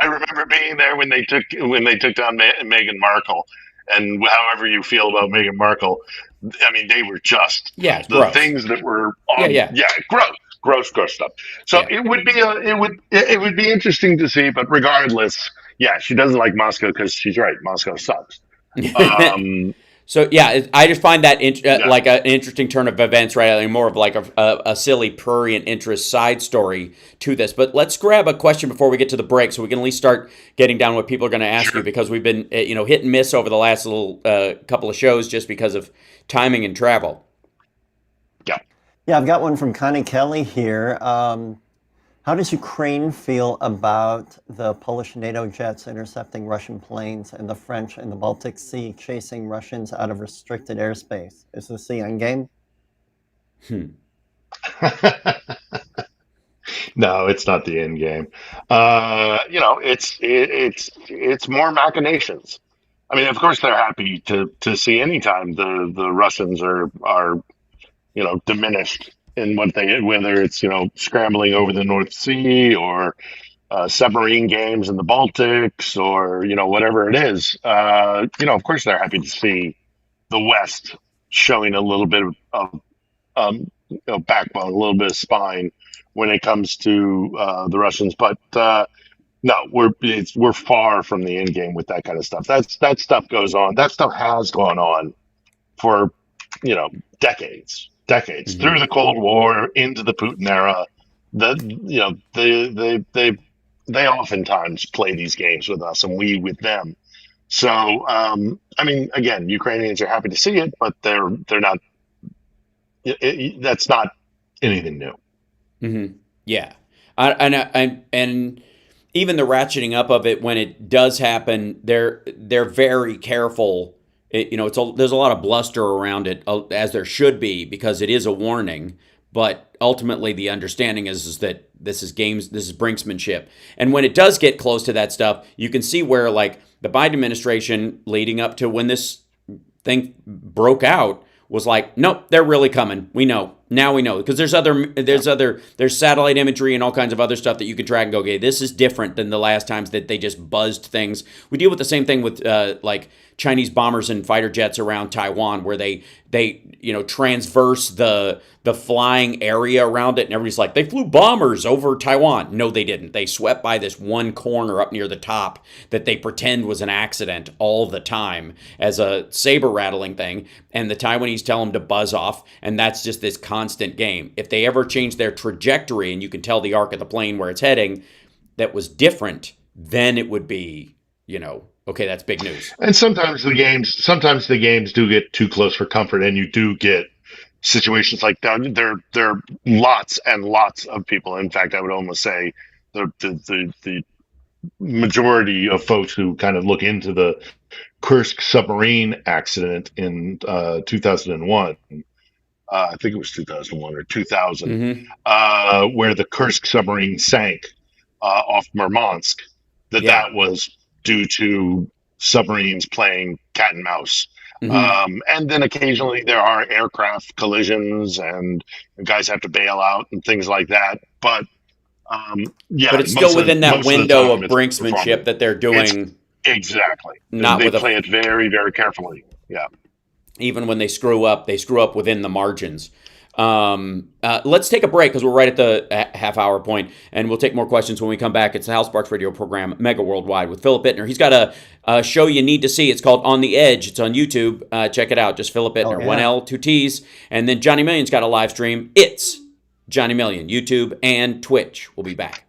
I remember being there when they took down Meghan Markle, and however you feel about Meghan Markle, I mean, they were just the
gross.
things that were gross stuff. So it would be interesting to see, but regardless, she doesn't like Moscow because she's right. Moscow sucks.
So I just find that like an interesting turn of events, right? I mean, more of like a silly prurient interest side story to this. But let's grab a question before we get to the break, so we can at least start getting down what people are going to ask you, because we've been hit and miss over the last little couple of shows just because of timing and travel.
Yeah, I've got one from Connie Kelly here. How does Ukraine feel about the Polish NATO jets intercepting Russian planes and the French in the Baltic Sea chasing Russians out of restricted airspace? Is this the end game?
No, it's not the end game. It's more machinations. I mean, of course, they're happy to see anytime the Russians are diminished in whether it's scrambling over the North Sea or submarine games in the Baltics or whatever it is. Of course, they're happy to see the West showing a little bit of backbone, a little bit of spine when it comes to the Russians. But no, we're far from the end game with that kind of stuff. That stuff goes on. That stuff has gone on for decades through the Cold War into the Putin era. They oftentimes play these games with us and we with them. So I mean, again, Ukrainians are happy to see it, but they're not. That's not anything new.
Mm-hmm. Yeah, and even the ratcheting up of it when it does happen, they're very careful. There's a lot of bluster around it, as there should be, because it is a warning. But ultimately, the understanding is that this is brinksmanship. And when it does get close to that stuff, you can see where, like, the Biden administration leading up to when this thing broke out was like, nope, they're really coming. We know. Now we know. Because there's satellite imagery and all kinds of other stuff that you can track and go, okay, this is different than the last times that they just buzzed things. We deal with the same thing with like Chinese bombers and fighter jets around Taiwan, where they transverse the flying area around it, and everybody's like, they flew bombers over Taiwan. No, they didn't. They swept by this one corner up near the top that they pretend was an accident all the time as a saber rattling thing, and the Taiwanese tell them to buzz off, and that's just this constant game. If they ever change their trajectory, and you can tell the arc of the plane where it's heading, that was different, then it would be, okay, that's big news.
And sometimes the games do get too close for comfort, and you do get situations like that. There are lots and lots of people. In fact, I would almost say the majority of folks who kind of look into the Kursk submarine accident in 2001 I think it was 2001 or 2000,
Mm-hmm.
where the Kursk submarine sank off Murmansk. That was due to submarines playing cat and mouse. And then occasionally there are aircraft collisions and guys have to bail out and things like that. But
but it's still within that window of brinksmanship
performing.
that they're doing.
Exactly.
Not
they
with
play it very, very carefully. Yeah.
Even when they screw up within the margins. Let's take a break because we're right at the half-hour point, and we'll take more questions when we come back. It's the Hal Sparks radio program, Mega Worldwide, with Philip Bittner. He's got a show you need to see. It's called On the Edge. It's on YouTube. Check it out. Just Philip Bittner, 1L, 2 T's. And then Johnny Million's got a live stream. It's Johnny Million, YouTube and Twitch. We'll be back.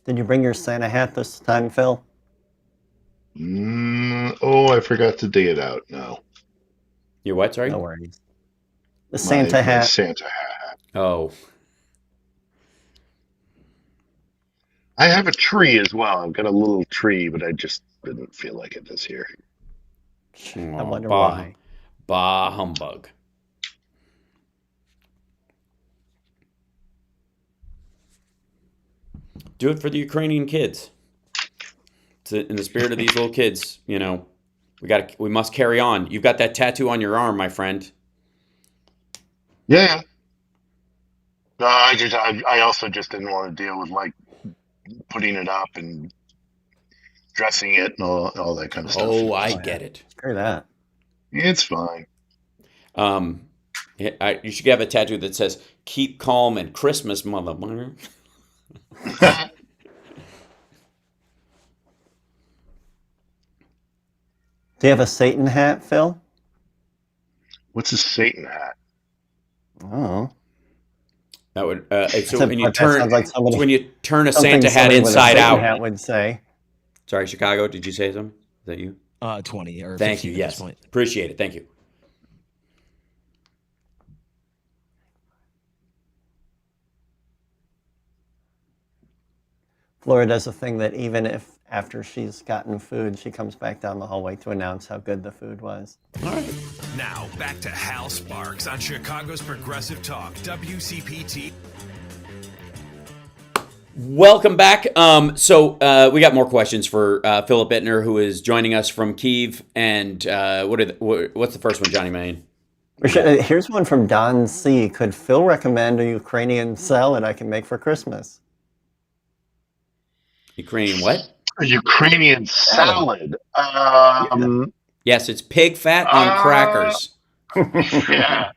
Did you bring your Santa hat this time, Phil?
I forgot to dig it out. No.
Your what, sorry?
No worries. The Santa hat.
My Santa hat.
Oh.
I have a tree as well. I've got a little tree, but I just didn't feel like it this year.
I wonder why.
Bah humbug. Do it for the Ukrainian kids. In the spirit of these little kids, we must carry on. You've got that tattoo on your arm, my friend.
Yeah. No, I also just didn't want to deal with like putting it up and dressing it and all that kind of stuff.
Oh, I get it.
Screw that.
It's fine.
You should have a tattoo that says "Keep calm and Christmas, motherfucker."
Do you have a Satan hat, Phil?
What's a Satan hat?
Oh.
That would when you turn a Santa hat
inside
inside out.
Hat would say.
Sorry, Chicago. Did you say something? Is that you?
20 or
thank you. Yes, appreciate it. Thank you.
Flora does a thing that even if after she's gotten food, she comes back down the hallway to announce how good the food was.
All right. Now, back to Hal Sparks on Chicago's Progressive Talk, WCPT.
Welcome back. So we got more questions for Philip Bittner, who is joining us from Kyiv. And what's the first one, Johnny Main?
Here's one from Don C. Could Phil recommend a Ukrainian salad I can make for Christmas?
Ukrainian what?
A Ukrainian salad.
Yes, it's pig fat on crackers.
Yeah.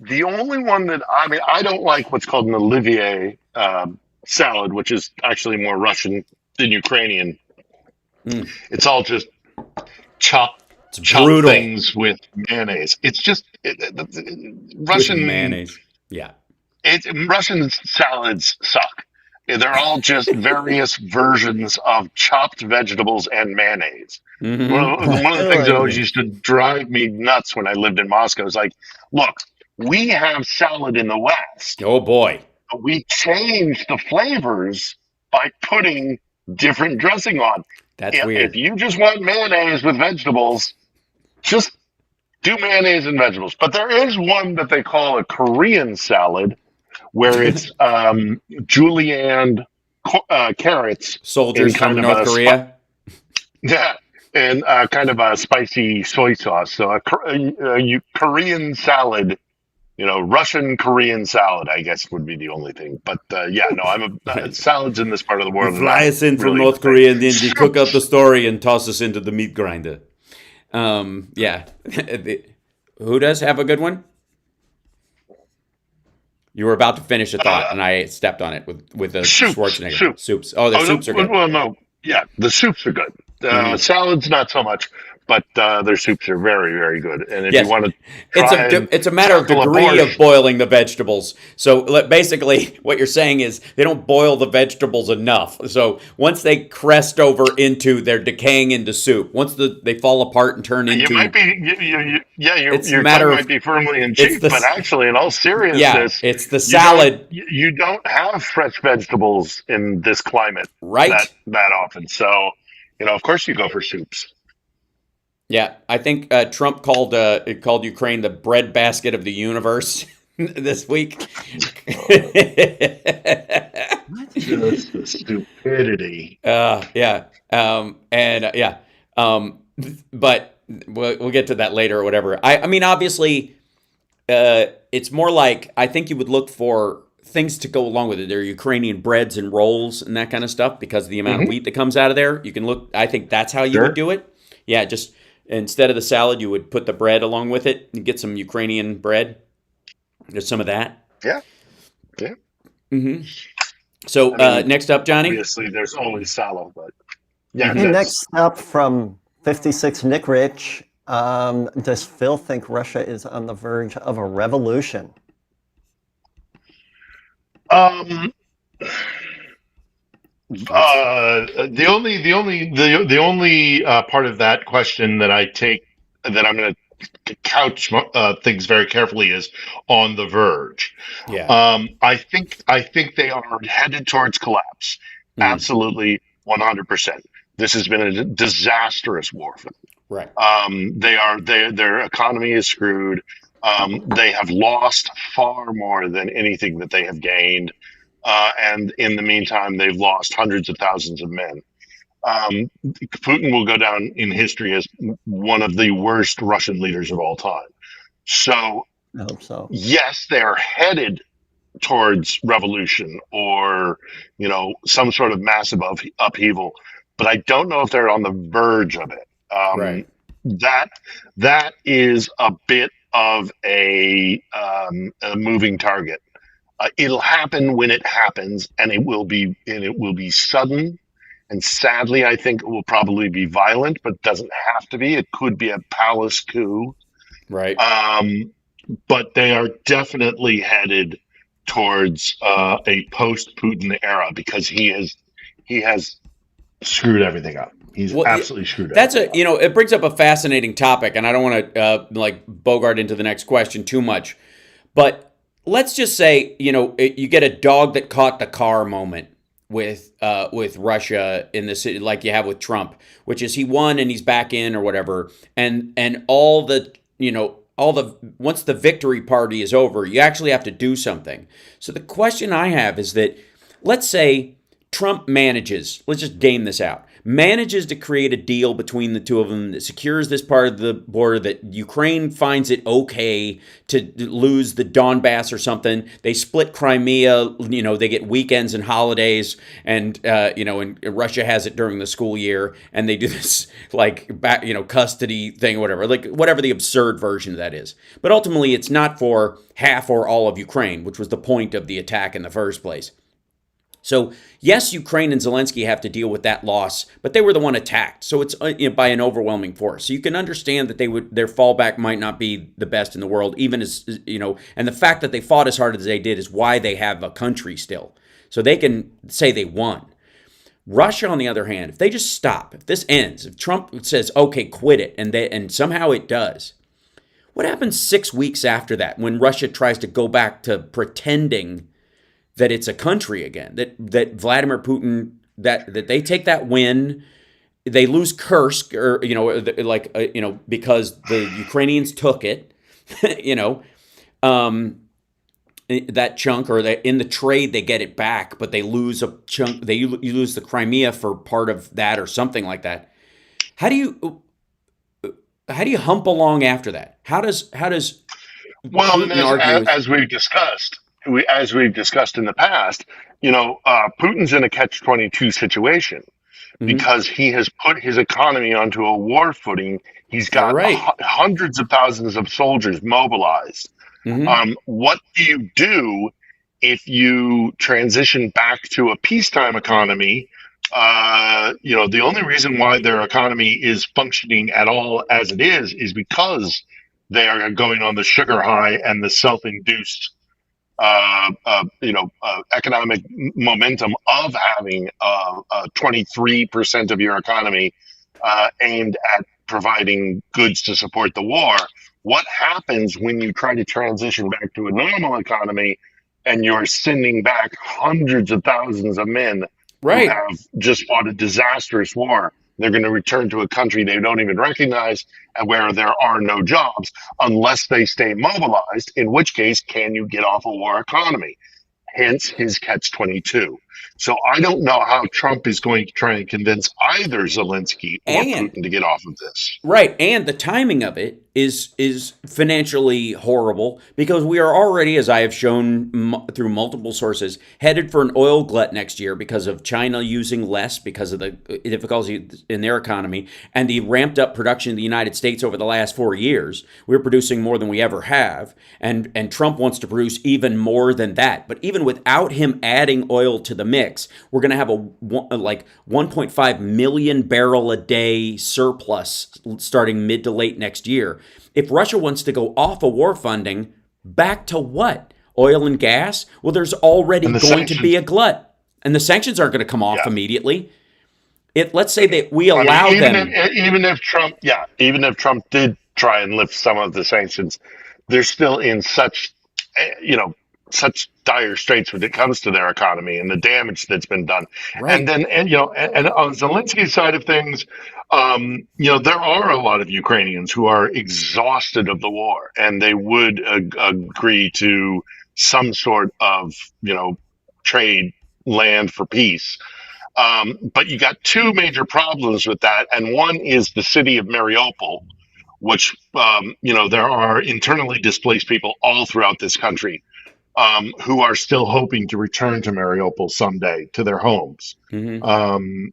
The only one that I don't like what's called an Olivier salad, which is actually more Russian than Ukrainian. It's all just chopped things with mayonnaise. It's just Russian
with mayonnaise. Yeah.
Russian salads suck. They're all just various versions of chopped vegetables and mayonnaise.
Mm-hmm.
One of the things that always used to drive me nuts when I lived in Moscow is like, look, we have salad in the West.
Oh, boy.
We change the flavors by putting different dressing on.
That's weird.
If you just want mayonnaise with vegetables, just do mayonnaise and vegetables. But there is one that they call a Korean salad, where it's julienne carrots.
Soldiers from North Korea?
Yeah, and kind of a spicy soy sauce. So a Korean salad, Russian Korean salad, I guess would be the only thing. But salads in this part of the world.
Fly us in from North Korea and then they cook up the story and toss us into the meat grinder. Yeah. Who does have a good one? You were about to finish a thought, and I stepped on it with the Schwarzenegger. Soups. Oh, the soups are good.
Well, no. Yeah, the soups are good. Salads, not so much, but their soups are very, very good. And if you want to
it's a matter of degree of boiling the vegetables. So basically, what you're saying is they don't boil the vegetables enough. So once they crest over into, they're decaying into soup. Once they fall apart and turn into...
your tongue might be firmly in cheek, but actually, in all seriousness...
Yeah, it's the salad.
You don't have fresh vegetables in this climate
right?
that often. So... Of course you go for soups.
Yeah, I think Trump called Ukraine the breadbasket of the universe this week.
Just the stupidity.
Yeah, but we'll get to that later or whatever. I mean, obviously, it's more like I think you would look for things to go along with it. There are Ukrainian breads and rolls and that kind of stuff because of the amount of wheat that comes out of there. You can look. I think that's how you would do it. Yeah, just instead of the salad, you would put the bread along with it and get some Ukrainian bread. There's some of that.
Yeah.
Mm-hmm. So next up, Johnny.
Obviously, there's only salad, but yeah.
Okay, next up from 56 Nick Rich. Does Phil think Russia is on the verge of a revolution?
The only part of that question that I'm going to couch things very carefully is on the verge.
Yeah.
I think they are headed towards collapse. Absolutely, 100%. This has been a disastrous war for them.
Right.
Their economy is screwed. They have lost far more than anything that they have gained. And in the meantime, they've lost hundreds of thousands of men. Putin will go down in history as one of the worst Russian leaders of all time. So,
I hope so.
Yes, they are headed towards revolution or, some sort of massive upheaval, but I don't know if they're on the verge of it.
Right.
That is a bit of a moving target. It'll happen when it happens, and it will be sudden. And sadly, I think it will probably be violent, but doesn't have to be. It could be a palace coup.
Right.
But they are definitely headed towards a post-Putin era because he has screwed everything up. He's absolutely screwed up.
It brings up a fascinating topic, and I don't want to bogart into the next question too much, but let's just say, you get a dog that caught the car moment with Russia in the city, like you have with Trump, which is he won and he's back in or whatever, and once the victory party is over, you actually have to do something. So the question I have is that, let's say Trump manages, let's just game this out, manages to create a deal between the two of them that secures this part of the border, that Ukraine finds it okay to lose the Donbass or something. They split Crimea, they get weekends and holidays, and and Russia has it during the school year, and they do this custody thing or whatever, whatever the absurd version of that is. But ultimately, it's not for half or all of Ukraine, which was the point of the attack in the first place. So, yes, Ukraine and Zelensky have to deal with that loss, but they were the one attacked. So it's by an overwhelming force. So you can understand that their fallback might not be the best in the world, even as, and the fact that they fought as hard as they did is why they have a country still. So they can say they won. Russia, on the other hand, if they just stop, if this ends, if Trump says, okay, quit it, and somehow it does, what happens 6 weeks after that when Russia tries to go back to pretending that it's a country again, that Vladimir Putin, that they take that win, they lose Kursk, or because the Ukrainians took it, that chunk, or in the trade they get it back, but they lose a chunk. You lose the Crimea for part of that or something like that. How do you hump along after that? How does
Putin as we've discussed. As we've discussed in the past, Putin's in a catch-22 situation because he has put his economy onto a war footing. He's got hundreds of thousands of soldiers mobilized. What do you do if you transition back to a peacetime economy? The only reason why their economy is functioning at all as it is because they are going on the sugar high and the self-induced economic momentum of having 23% of your economy aimed at providing goods to support the war. What happens when you try to transition back to a normal economy and you're sending back hundreds of thousands of men who have just fought a disastrous war? They're going to return to a country they don't even recognize and where there are no jobs unless they stay mobilized, in which case, can you get off a war economy? Hence his catch-22. So I don't know how Trump is going to try and convince either Zelensky or Putin to get off of this.
Right, and the timing of it is financially horrible because we are already, as I have shown through multiple sources, headed for an oil glut next year because of China using less because of the difficulty in their economy and the ramped up production in the United States over the last 4 years. We're producing more than we ever have, and Trump wants to produce even more than that. But even without him adding oil to the mix, we're going to have a 1.5 million barrel a day surplus starting mid to late next year. If Russia wants to go off of war funding, back to what? Oil and gas? Well, there's already going to be a glut. And the sanctions aren't going to come off immediately. Let's say that we allow them.
Even if Trump did try and lift some of the sanctions, they're still in such dire straits when it comes to their economy and the damage that's been done. Right. And on Zelensky's side of things, there are a lot of Ukrainians who are exhausted of the war, and they would agree to some sort of, trade land for peace. But you got two major problems with that. And one is the city of Mariupol, which, there are internally displaced people all throughout this country who are still hoping to return to Mariupol someday to their homes. Mm-hmm.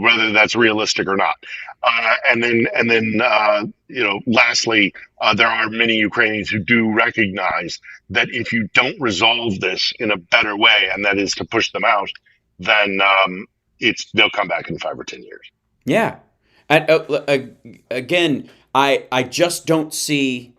Whether that's realistic or not. Lastly, there are many Ukrainians who do recognize that if you don't resolve this in a better way, and that is to push them out, then they'll come back in 5 or 10 years.
Yeah. And again, I just don't see.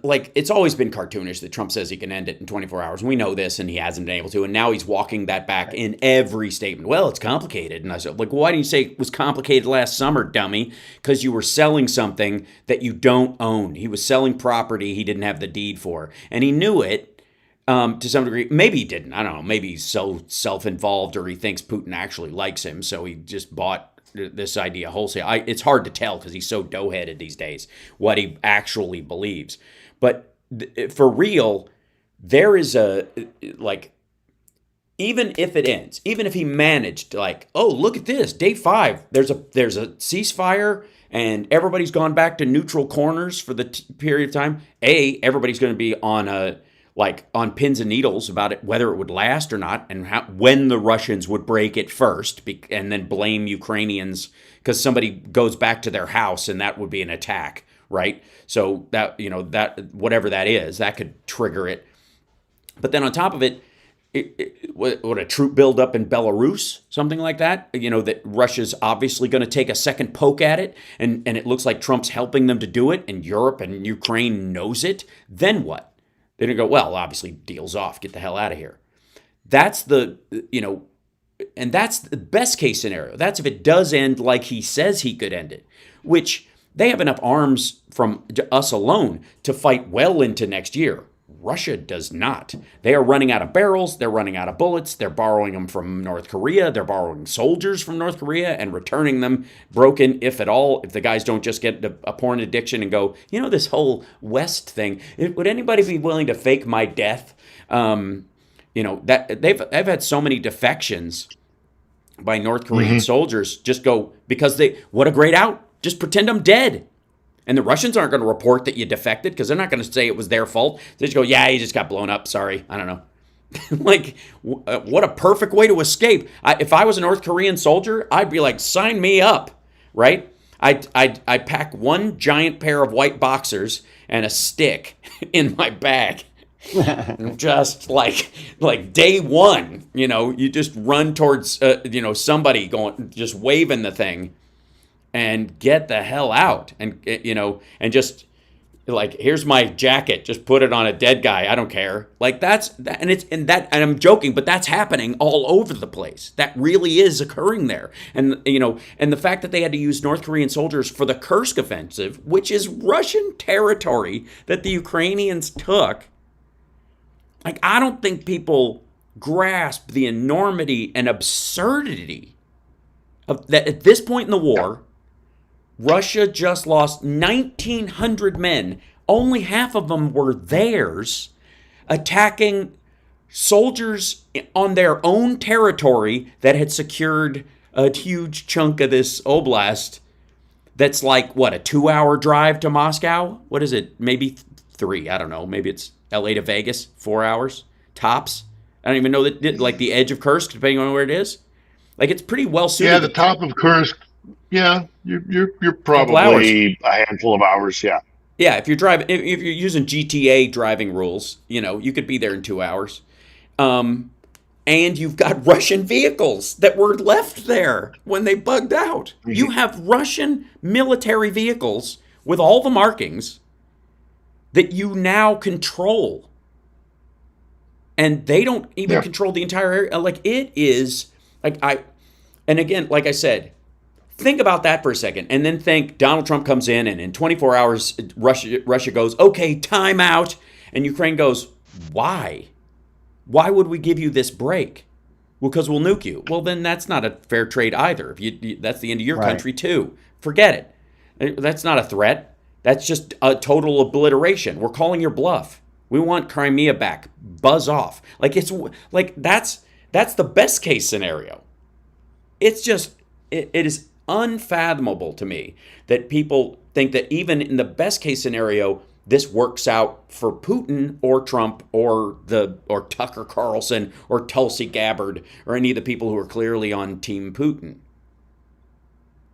It's always been cartoonish that Trump says he can end it in 24 hours. We know this, and he hasn't been able to. And now he's walking that back in every statement. Well, it's complicated. And I said, why didn't you say it was complicated last summer, dummy? Because you were selling something that you don't own. He was selling property he didn't have the deed for. And he knew it to some degree. Maybe he didn't. I don't know. Maybe he's so self-involved or he thinks Putin actually likes him, so he just bought this idea wholesale. It's hard to tell because he's so dough-headed these days what he actually believes. But for real, there is even if it ends, even if he managed look at this, day 5, there's a ceasefire and everybody's gone back to neutral corners for the period of time. Everybody's going to be on on pins and needles about it, whether it would last or not, and when the Russians would break it first, and then blame Ukrainians because somebody goes back to their house and that would be an attack, right? So that whatever that is, that could trigger it. But then on top of it, what a troop buildup in Belarus, something like that, that Russia's obviously going to take a second poke at it, and it looks like Trump's helping them to do it, and Europe and Ukraine knows it. Then what? They're going to go, well, obviously, deal's off. Get the hell out of here. That's and that's the best case scenario. That's if it does end like he says he could end it, which they have enough arms from us alone to fight well into next year. Russia does not. They are running out of barrels. They're running out of bullets. They're borrowing them from North Korea. They're borrowing soldiers from North Korea and returning them broken, if at all, if the guys don't just get a porn addiction and go, this whole West thing. Would anybody be willing to fake my death? That they've had so many defections by North Korean soldiers just go, because what a great out. Just pretend I'm dead. And the Russians aren't going to report that you defected because they're not going to say it was their fault. They just go, yeah, you just got blown up. Sorry. I don't know. What a perfect way to escape. If I was a North Korean soldier, I'd be like, sign me up, right? I'd pack one giant pair of white boxers and a stick in my bag. Just like day one, you just run towards, somebody going, just waving the thing. And get the hell out, and and just here's my jacket. Just put it on a dead guy. I don't care. And I'm joking, but that's happening all over the place. That really is occurring there. And and the fact that they had to use North Korean soldiers for the Kursk offensive, which is Russian territory that the Ukrainians took. I don't think people grasp the enormity and absurdity That at this point in the war, Russia just lost 1,900 men. Only half of them were theirs, attacking soldiers on their own territory that had secured a huge chunk of this oblast. That's like, what, a 2-hour drive to Moscow? What is it? Maybe 3. I don't know. Maybe it's LA to Vegas, 4 hours tops. I don't even know that, like the edge of Kursk, depending on where it is. Like, it's pretty well suited.
Yeah, the top of Kursk. Yeah, you're probably a handful of hours. Yeah.
Yeah, if you're using GTA driving rules, you could be there in 2 hours. And you've got Russian vehicles that were left there when they bugged out. You have Russian military vehicles with all the markings that you now control. And they don't even control the entire area. Like, it is, and again, like I said, think about that for a second, and then think Donald Trump comes in, and in 24 hours, Russia goes, okay, time out, and Ukraine goes, why? Why would we give you this break? Well, because we'll nuke you. Well, then that's not a fair trade either. If that's the end of your country too. Forget it. That's not a threat. That's just a total obliteration. We're calling your bluff. We want Crimea back. Buzz off. Like, it's like that's the best case scenario. It's just it is unfathomable to me that people think that even in the best case scenario, this works out for Putin or Trump or Tucker Carlson or Tulsi Gabbard or any of the people who are clearly on Team Putin.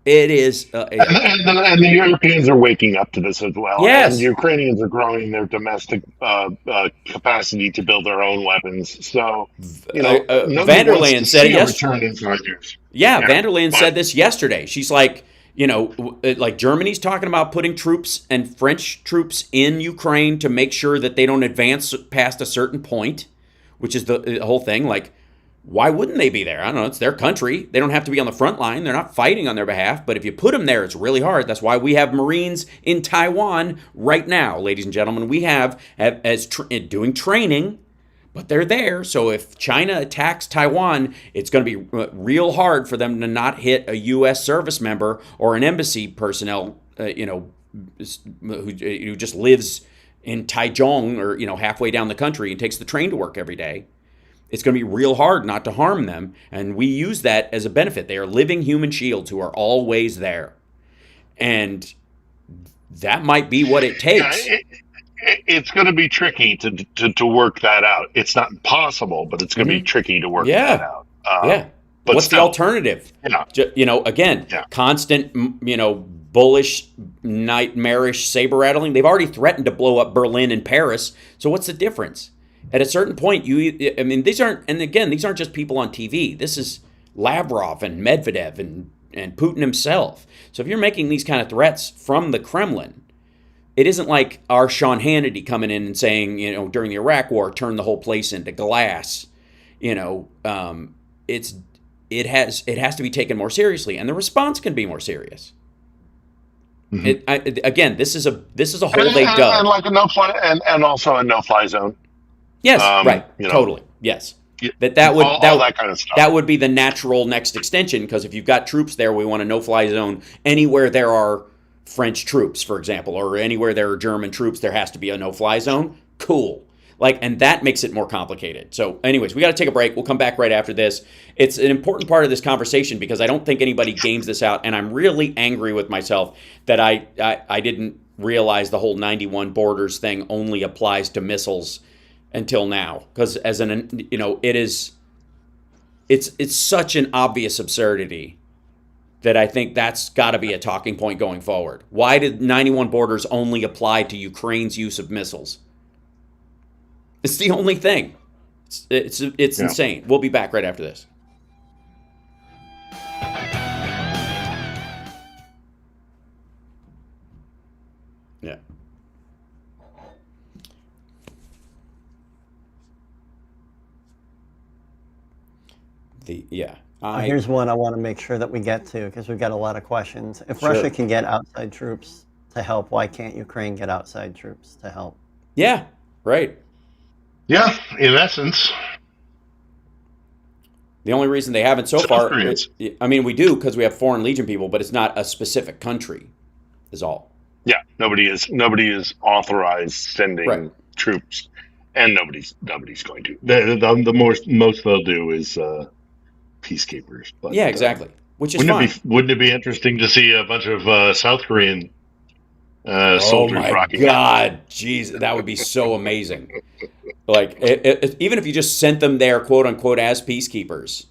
It is,
and the Europeans are waking up to this as well.
Yes,
and the Ukrainians are growing their domestic capacity to build their own weapons. So,
van der Leyen said yesterday.
Yeah,
van der Leyen said this yesterday. She's like, like Germany's talking about putting troops and French troops in Ukraine to make sure that they don't advance past a certain point, which is the whole thing. Like, why wouldn't they be there? I don't know. It's their country. They don't have to be on the front line. They're not fighting on their behalf. But if you put them there, it's really hard. That's why we have Marines in Taiwan right now, ladies and gentlemen. We have doing training, but they're there. So if China attacks Taiwan, it's going to be real hard for them to not hit a U.S. service member or an embassy personnel, who just lives in Taichung or halfway down the country and takes the train to work every day. It's going to be real hard not to harm them, and we use that as a benefit. They are living human shields who are always there, and that might be what it takes.
It's going to be tricky to work that out. It's not impossible, but it's going to be tricky to work that out.
But what's the alternative? Again, constant, bullish, nightmarish saber rattling. They've already threatened to blow up Berlin and Paris. So what's the difference? At a certain point, these aren't just people on TV. This is Lavrov and Medvedev and Putin himself. So if you're making these kind of threats from the Kremlin, it isn't like our Sean Hannity coming in and saying, during the Iraq War, turn the whole place into glass. It has to be taken more seriously, and the response can be more serious.
Mm-hmm.
This is a hole they dug,
and like a no-fly, and also a no-fly zone.
Yes, right. Totally. Yes. That would
all that kind of stuff.
That would be the natural next extension, because if you've got troops there, we want a no-fly zone anywhere there are French troops, for example, or anywhere there are German troops. There has to be a no-fly zone. Cool. And that makes it more complicated. So, anyways, we got to take a break. We'll come back right after this. It's an important part of this conversation because I don't think anybody games this out, and I'm really angry with myself that I didn't realize the whole 91 borders thing only applies to missiles until now, because it's such an obvious absurdity that I think that's got to be a talking point going forward. Why did 91 borders only apply to Ukraine's use of missiles? It's the only thing. It's insane. We'll be back right after this. Yeah.
Here's one I want to make sure that we get to, because we've got a lot of questions. If Russia can get outside troops to help, why can't Ukraine get outside troops to help?
Yeah, right.
Yeah, in essence.
The only reason they haven't so
South
far,
Koreans.
I mean, we do because we have Foreign Legion people, but it's not a specific country, is all.
Yeah, nobody is authorized sending troops, and nobody's going to. The most they'll do is peacekeepers. But,
yeah, exactly. Which is
wouldn't it be interesting to see a bunch of South Korean
oh
soldiers
my
rocking
God, jeez, that would be so amazing. Like, even if you just sent them there, quote unquote, as peacekeepers.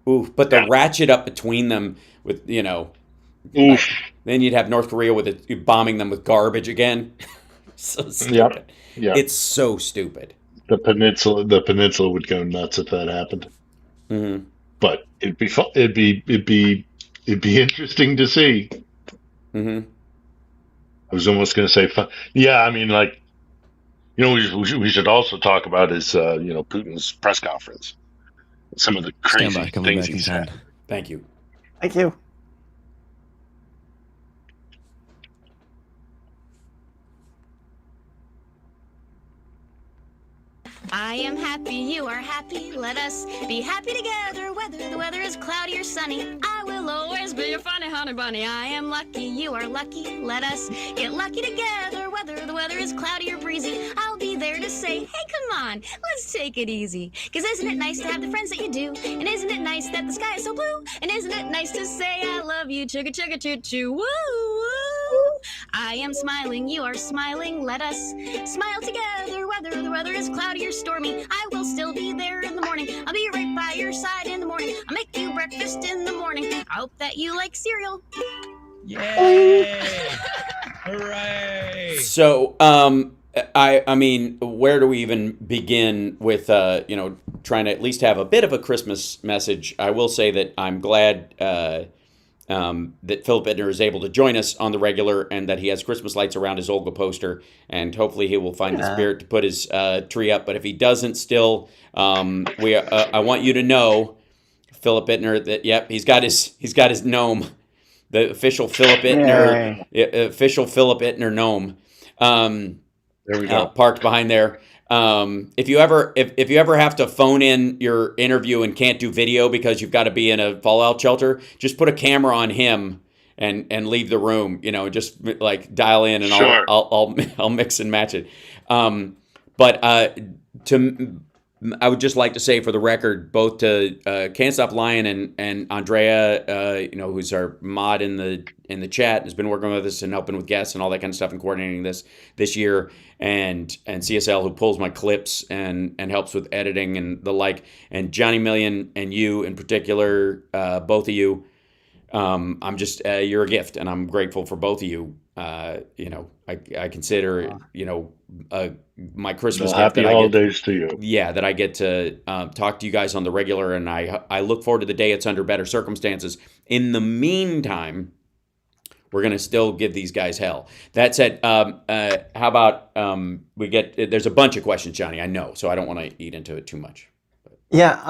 Ooh, but the ratchet up between them with,
Oof.
Then you'd have North Korea with it bombing them with garbage again. So stupid.
Yep.
It's so stupid.
The peninsula would go nuts if that happened.
Mm-hmm.
But it'd be fun. It'd be interesting to see.
Mm-hmm.
I was almost going to say fun. Yeah, I mean, like, we should also talk about is Putin's press conference. Some of the crazy things he said.
Thank you.
Thank you.
I am happy, you are happy, let us be happy together, whether the weather is cloudy or sunny. I will always be your funny honey bunny. I am lucky, you are lucky, let us get lucky together, whether the weather is cloudy or breezy. I'll be there to say, hey, come on, let's take it easy. 'Cause isn't it nice to have the friends that you do? And isn't it nice that the sky is so blue? And isn't it nice to say I love you, chugga chugga choo choo, woo woo. I am smiling, you are smiling, let us smile together, whether the weather is cloudy or stormy. I will still be there in the morning. I'll be right by your side in the morning. I'll make you breakfast in the morning. I hope that you like cereal.
Yay! Hooray!
So, I mean, where do we even begin with, trying to at least have a bit of a Christmas message? I will say that I'm glad that Philip Ittner is able to join us on the regular, and that he has Christmas lights around his Olga poster, and hopefully he will find the spirit to put his tree up. But if he doesn't still, I want you to know, Philip Ittner, that yep, he's got his gnome, the official Philip Ittner gnome.
There we go.
Parked behind there. If you ever have to phone in your interview and can't do video because you've got to be in a fallout shelter, just put a camera on him and leave the room. Just like dial in and
sure.
I'll mix and match it. I would just like to say for the record, both to Can't Stop Lying and Andrea, who's our mod in the chat, has been working with us and helping with guests and all that kind of stuff and coordinating this year, and CSL, who pulls my clips and helps with editing and the like, and Johnny Million and you in particular, both of you. I'm just you're a gift, and I'm grateful for both of you. I consider my Christmas gift.
Happy holidays to you.
Yeah, that I get to talk to you guys on the regular, and I look forward to the day it's under better circumstances. In the meantime, we're going to still give these guys hell. That said, how about there's a bunch of questions, Johnny, I know, so I don't want to eat into it too much.
Yeah,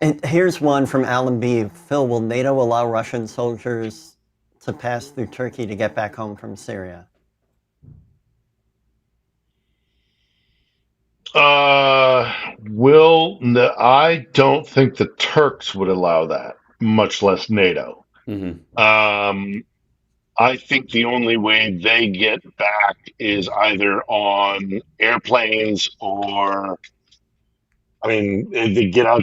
and here's one from Alan B. Phil, will NATO allow Russian soldiers to pass through Turkey to get back home from Syria?
I don't think the Turks would allow that, much less NATO.
Mm-hmm.
I think the only way they get back is either on airplanes or, they get out.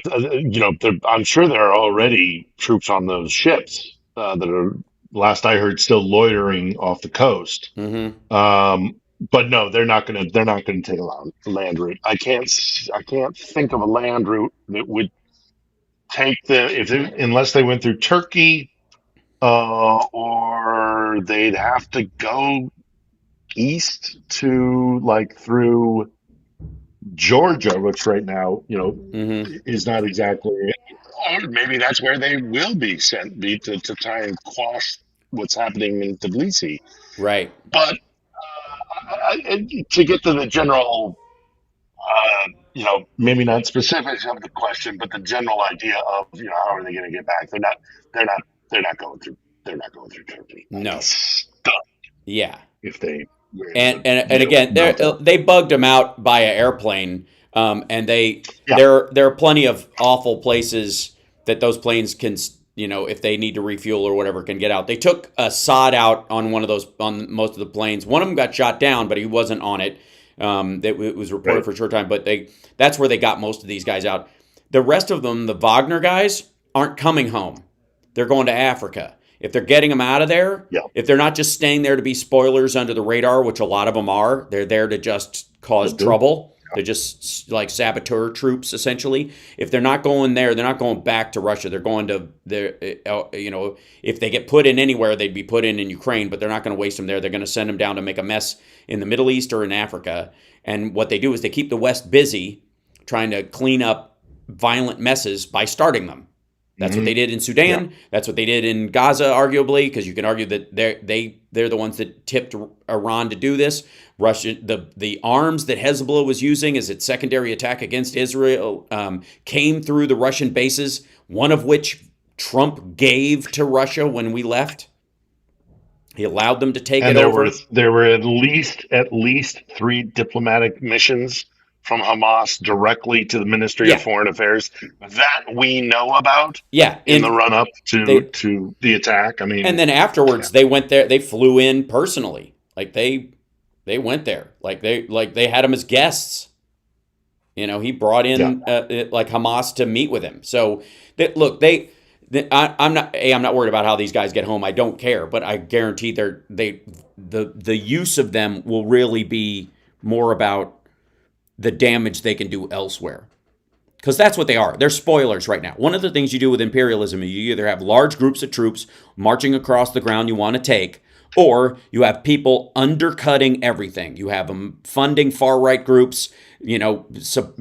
I'm sure there are already troops on those ships that are, last I heard, still loitering off the coast.
Mm-hmm.
But no, they're not going to take a land route. I can't think of a land route that would take unless they went through Turkey, or they'd have to go east to through Georgia, which right now,
mm-hmm.
is not exactly. Or maybe that's where they will be sent to try and quash what's happening in Tbilisi.
Right.
But to get to the general, maybe not specifics of the question, but the general idea of how are they going to get back? They're not going through Turkey.
No.
Stuck.
Yeah.
If they
And again, they bugged them out by an airplane, and
Yeah.
there are plenty of awful places that those planes can, if they need to refuel or whatever, can get out. They took Assad out on on most of the planes. One of them got shot down, but he wasn't on it. It was reported for a short time, but that's where they got most of these guys out. The rest of them, the Wagner guys, aren't coming home. They're going to Africa. If they're getting them out of there, if they're not just staying there to be spoilers under the radar, which a lot of them are, they're there to just cause trouble. They're just like saboteur troops, essentially. If they're not going there, they're not going back to Russia. They're going to if they get put in anywhere, they'd be put in Ukraine, but they're not going to waste them there. They're going to send them down to make a mess in the Middle East or in Africa. And what they do is they keep the West busy trying to clean up violent messes by starting them. That's what they did in Sudan. Yeah. That's what they did in Gaza, arguably, because you can argue that they're the ones that tipped Iran to do this. Russia, the arms that Hezbollah was using as its secondary attack against Israel came through the Russian bases, one of which Trump gave to Russia when we left. He allowed them to take it over.
There were at least 3 diplomatic missions from Hamas directly to the Ministry of Foreign Affairs that we know about. In the run up to the attack. I mean,
and then afterwards they went there. They flew in personally. Like they went there. Like they had them as guests. He brought in like Hamas to meet with him. So I'm not worried about how these guys get home. I don't care, but I guarantee the use of them will really be more about the damage they can do elsewhere. Because that's what they are. They're spoilers right now. One of the things you do with imperialism is you either have large groups of troops marching across the ground you want to take, or you have people undercutting everything. You have them funding far-right groups, using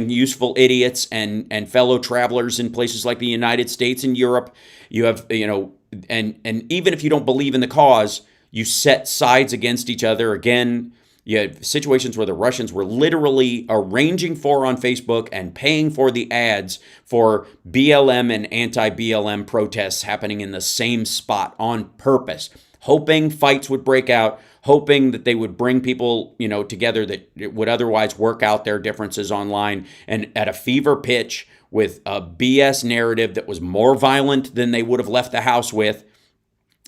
useful idiots and fellow travelers in places like the United States and Europe. You have, and even if you don't believe in the cause, you set sides against each other. Again, you had situations where the Russians were literally arranging for on Facebook and paying for the ads for BLM and anti-BLM protests happening in the same spot on purpose, hoping fights would break out, hoping that they would bring people, together that would otherwise work out their differences online, and at a fever pitch with a BS narrative that was more violent than they would have left the house with,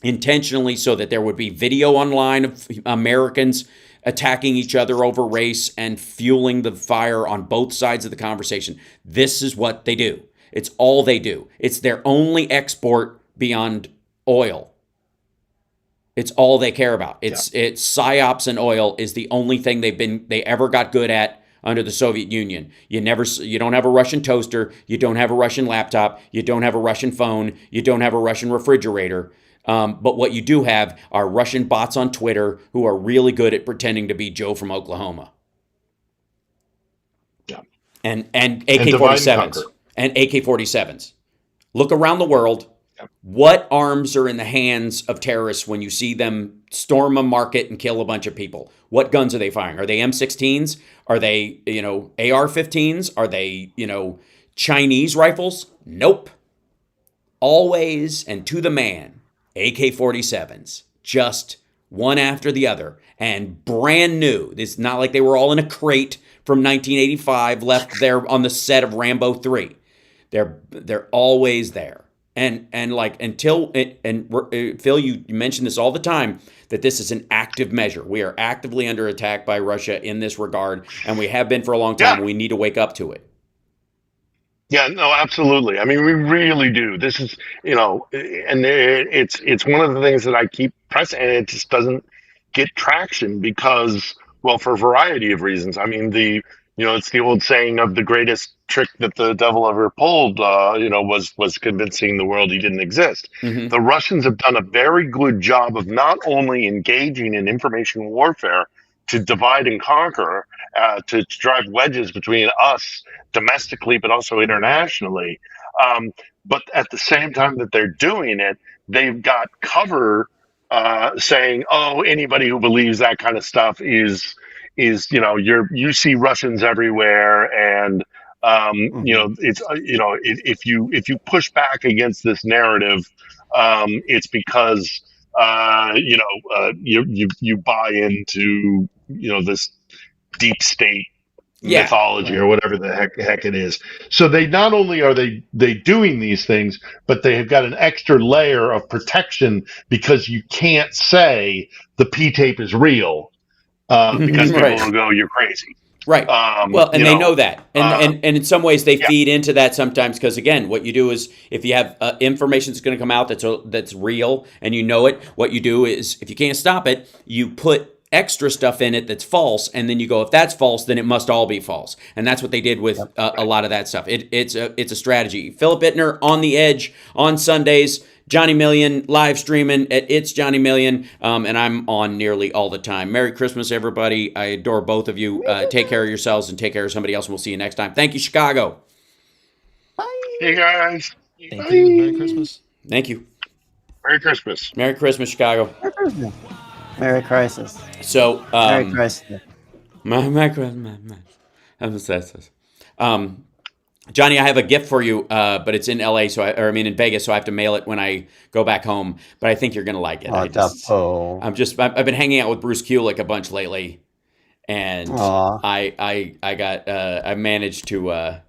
intentionally, so that there would be video online of Americans attacking each other over race and fueling the fire on both sides of the conversation. This is what they do. It's all they do. It's their only export beyond oil. It's all they care about. It's psyops, and oil is the only thing they ever got good at under the Soviet Union. You don't have a Russian toaster, you don't have a Russian laptop, you don't have a Russian phone, you don't have a Russian refrigerator. But what you do have are Russian bots on Twitter who are really good at pretending to be Joe from Oklahoma.
Yeah.
And AK-47s. And AK-47s. Look around the world. Yeah. What arms are in the hands of terrorists when you see them storm a market and kill a bunch of people? What guns are they firing? Are they M16s? Are they, AR-15s? Are they, Chinese rifles? Nope. Always and to the man. AK-47s, just one after the other, and brand new. It's not like they were all in a crate from 1985 left there on the set of Rambo 3. They're always there. And Phil, you mention this all the time, that this is an active measure. We are actively under attack by Russia in this regard, and we have been for a long time. Yeah. We need to wake up to it.
Yeah, no, absolutely. I mean, we really do. This is, and it's one of the things that I keep pressing, and it just doesn't get traction because, well, for a variety of reasons. I mean, it's the old saying of the greatest trick that the devil ever pulled, was convincing the world he didn't exist. Mm-hmm. The Russians have done a very good job of not only engaging in information warfare to divide and conquer, to drive wedges between us domestically, but also internationally. But at the same time that they're doing it, they've got cover saying, "Oh, anybody who believes that kind of stuff is you see Russians everywhere," and it's if you push back against this narrative, it's because You buy into this deep state
Yeah.
mythology or whatever the heck it is. So they not only are they doing these things, but they have got an extra layer of protection because you can't say the P tape is real because people
Right.
will go, "You're crazy."
Right. Well, and they know that, and in some ways they feed into that sometimes because again, what you do is if you have information that's going to come out that's real and you know it, what you do is if you can't stop it, you put extra stuff in it that's false, and then you go, if that's false, then it must all be false, and that's what they did with a lot of that stuff. It's a strategy. Philip Ittner on the Edge on Sundays. Johnny Million live streaming at It's Johnny Million, and I'm on nearly all the time. Merry Christmas, everybody. I adore both of you. Take care of yourselves and take care of somebody else, and we'll see you next time. Thank you, Chicago.
Hey, guys.
Thank you. Merry Christmas.
Thank you.
Merry Christmas.
Merry Christmas, Chicago.
Merry Crisis.
So,
Merry Crisis.
Merry Christmas. Johnny, I have a gift for you, but it's in LA, in Vegas, so I have to mail it when I go back home. But I think you're gonna like it. I've been hanging out with Bruce Kulick a bunch lately, and I managed to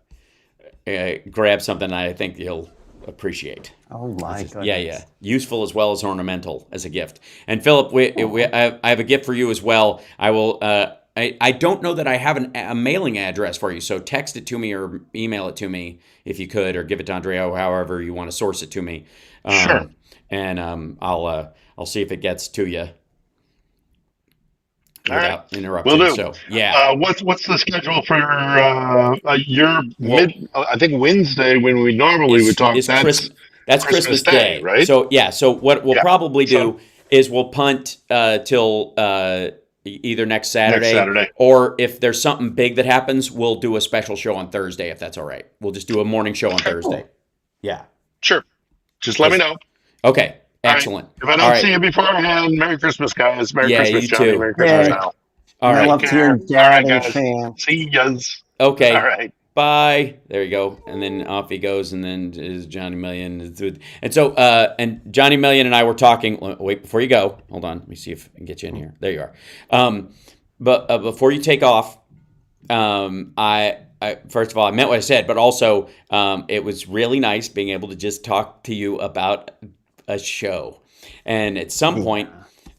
grab something I think you'll appreciate.
Oh my goodness!
Yeah, useful as well as ornamental as a gift. And Philip, I have a gift for you as well. I will. I don't know that I have a mailing address for you, so text it to me or email it to me if you could, or give it to Andrea, or however you want to source it to me.
Sure.
And I'll see if it gets to you without interrupting.
Will do.
So yeah.
What's the schedule for your I think Wednesday when we normally would talk.
That's Christmas Day,
right?
So yeah. So what we'll probably do is we'll punt till. Either next Saturday, or if there's something big that happens, we'll do a special show on Thursday, if that's all right. We'll just do a morning show on Thursday.
Cool.
Yeah.
Sure. Just let me know.
Okay. Excellent.
Right. If I don't see you beforehand, Merry Christmas, guys. Merry Christmas,
you
Johnny.
too.
Merry Christmas, Al.
All right.
Love to your dad and Shane.
See yas.
Okay.
All right.
Bye. There you go. And then off he goes, and then is Johnny Million. And so, and Johnny Million and I were talking. Wait, before you go, hold on. Let me see if I can get you in here. There you are. But before you take off, I first of all, I meant what I said, but also it was really nice being able to just talk to you about a show. And at some point,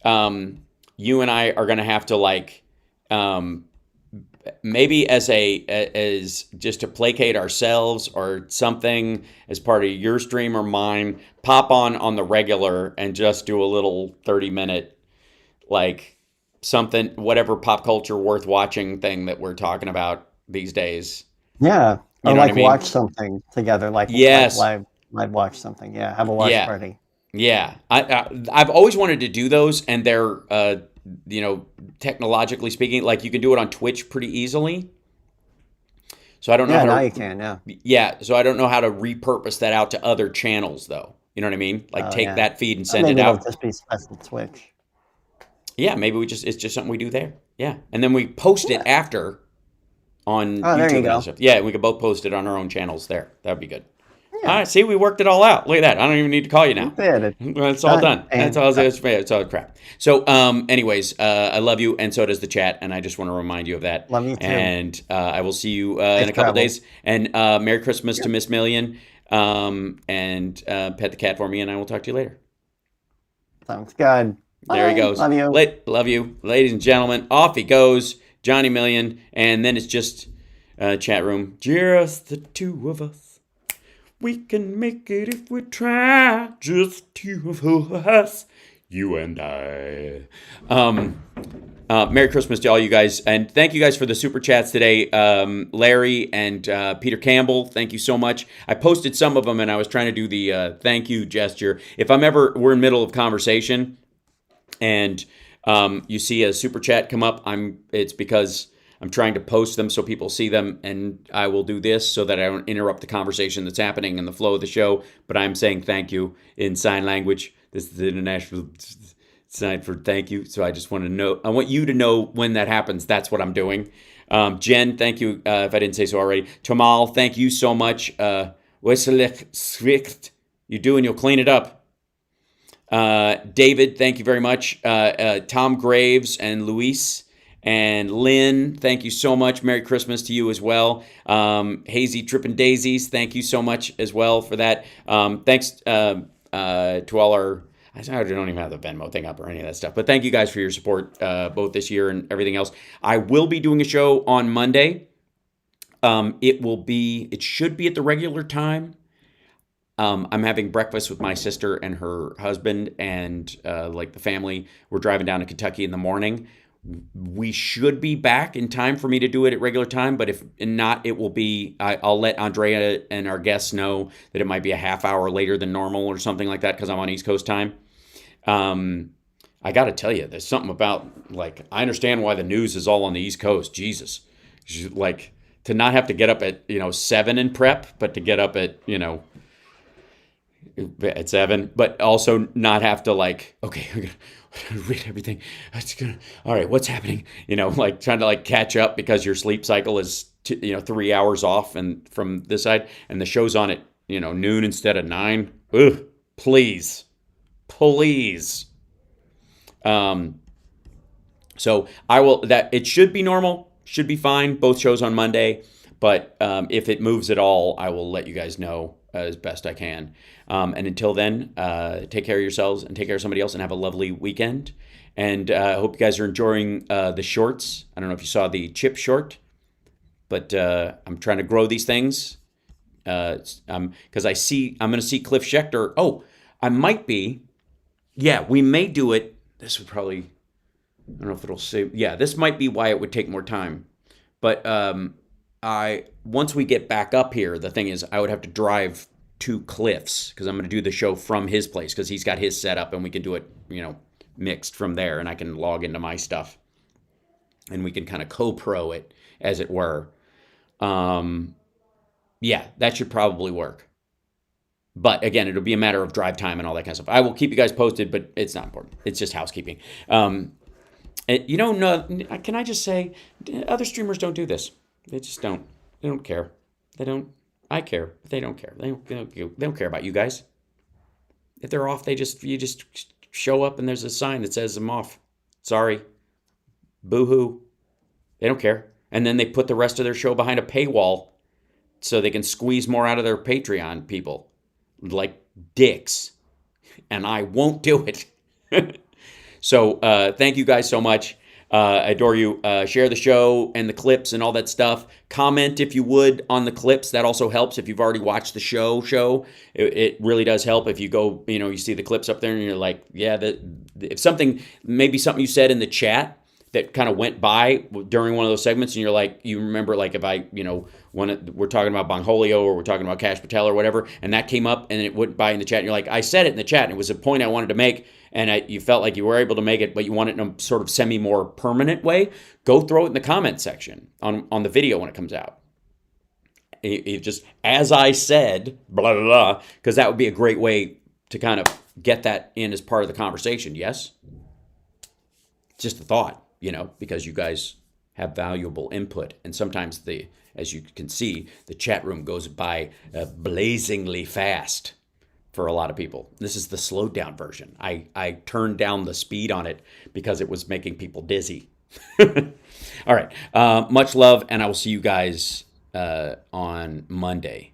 you and I are going to have to maybe as just to placate ourselves or something as part of your stream or mine, pop on the regular and just do a little 30-minute something, whatever pop culture worth watching thing that we're talking about these days.
Yeah,
you
or
know what I mean?
Watch something together,
yes,
live watch something. Yeah, have a watch party.
Yeah, I've always wanted to do those, and they're technologically speaking, you can do it on Twitch pretty easily. So I don't know.
Now you can. Yeah.
Yeah. So I don't know how to repurpose that out to other channels, though. You know what I mean? Take that feed and send it out.
It'll just be special Twitch.
Yeah, maybe it's just something we do there. Yeah, and then we post it after on YouTube and stuff. Yeah, we could both post it on our own channels there. That'd be good. Yeah. All right, see, we worked it all out. Look at that. I don't even need to call you now. It's all done. That's all. It's all crap. So, anyways, I love you, and so does the chat, and I just want to remind you of that.
Love you too.
And I will see you in a couple days. And Merry Christmas to Miss Million. And pet the cat for me, and I will talk to you later.
Sounds good.
There he goes.
Love you.
Love you. Ladies and gentlemen, off he goes. Johnny Million. And then it's just chat room. Just the two of us. We can make it if we try. Just two of us. You and I. Merry Christmas to all you guys. And thank you guys for the super chats today. Larry and Peter Campbell, thank you so much. I posted some of them and I was trying to do the thank you gesture. If we're in the middle of conversation and you see a super chat come up, it's because I'm trying to post them so people see them, and I will do this so that I don't interrupt the conversation that's happening in the flow of the show, but I'm saying thank you in sign language. This is the international sign for thank you, so I just want to know. I want you to know when that happens. That's what I'm doing. Jen, thank you, if I didn't say so already. Tamal, thank you so much. You do, and you'll clean it up. David, thank you very much. Tom Graves and Luis and Lynn, thank you so much. Merry Christmas to you as well. Hazy Trippin' Daisies, thank you so much as well for that. Thanks to all our... I don't even have the Venmo thing up or any of that stuff. But thank you guys for your support both this year and everything else. I will be doing a show on Monday. It should be at the regular time. I'm having breakfast with my sister and her husband and like the family. We're driving down to Kentucky in the morning. We should be back in time for me to do it at regular time, but if not, it will be, I'll let Andrea and our guests know that it might be a half hour later than normal or something like that because I'm on East Coast time. I got to tell you, there's something about, like, I understand why the news is all on the East Coast. Jesus. Like, to not have to get up at, 7 and prep, but to get up at, at 7, but also not have to, like, okay, I'm gonna read everything. All right, what's happening? Like trying to like catch up because your sleep cycle is 3 hours off and from this side, and the show's on at noon instead of 9. Ugh, please. So I will. That it should be normal, should be fine. Both shows on Monday, but if it moves at all, I will let you guys know as best I can. And until then, take care of yourselves and take care of somebody else and have a lovely weekend. And I hope you guys are enjoying the shorts. I don't know if you saw the chip short, but I'm trying to grow these things because I'm going to see Cliff Schechter. Oh, I might be. Yeah, we may do it. This would probably, I don't know if it'll say. Yeah, this might be why it would take more time. But once we get back up here, the thing is I would have to drive to Cliff's because I'm going to do the show from his place because he's got his setup and we can do it, mixed from there, and I can log into my stuff and we can kind of co-pro it, as it were. Yeah, that should probably work. But again, it'll be a matter of drive time and all that kind of stuff. I will keep you guys posted, but it's not important. It's just housekeeping. Can I just say, other streamers don't do this. They just don't. They don't care. They don't. I care, but they don't care. They don't care about you guys. If they're off, you just show up and there's a sign that says I'm off. Sorry. Boo-hoo. They don't care. And then they put the rest of their show behind a paywall so they can squeeze more out of their Patreon people. Like dicks. And I won't do it. So thank you guys so much. I adore you. Share the show and the clips and all that stuff. Comment if you would on the clips. That also helps if you've already watched the show. It really does help if you go, you see the clips up there and you're like, yeah, if maybe something you said in the chat that kind of went by during one of those segments and you're like, you remember like if I, we're talking about Bongholio or we're talking about Cash Patel or whatever, and that came up and it went by in the chat and you're like, I said it in the chat and it was a point I wanted to make and you felt like you were able to make it, but you want it in a sort of more permanent way, go throw it in the comment section on the video when it comes out. It just, as I said, blah, blah, blah, because that would be a great way to kind of get that in as part of the conversation, yes? Just a thought, because you guys have valuable input. And sometimes as you can see, the chat room goes by blazingly fast for a lot of people. This is the slowed down version. I turned down the speed on it because it was making people dizzy. All right. Much love, and I will see you guys on Monday.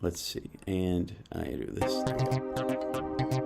Let's see. And I do this.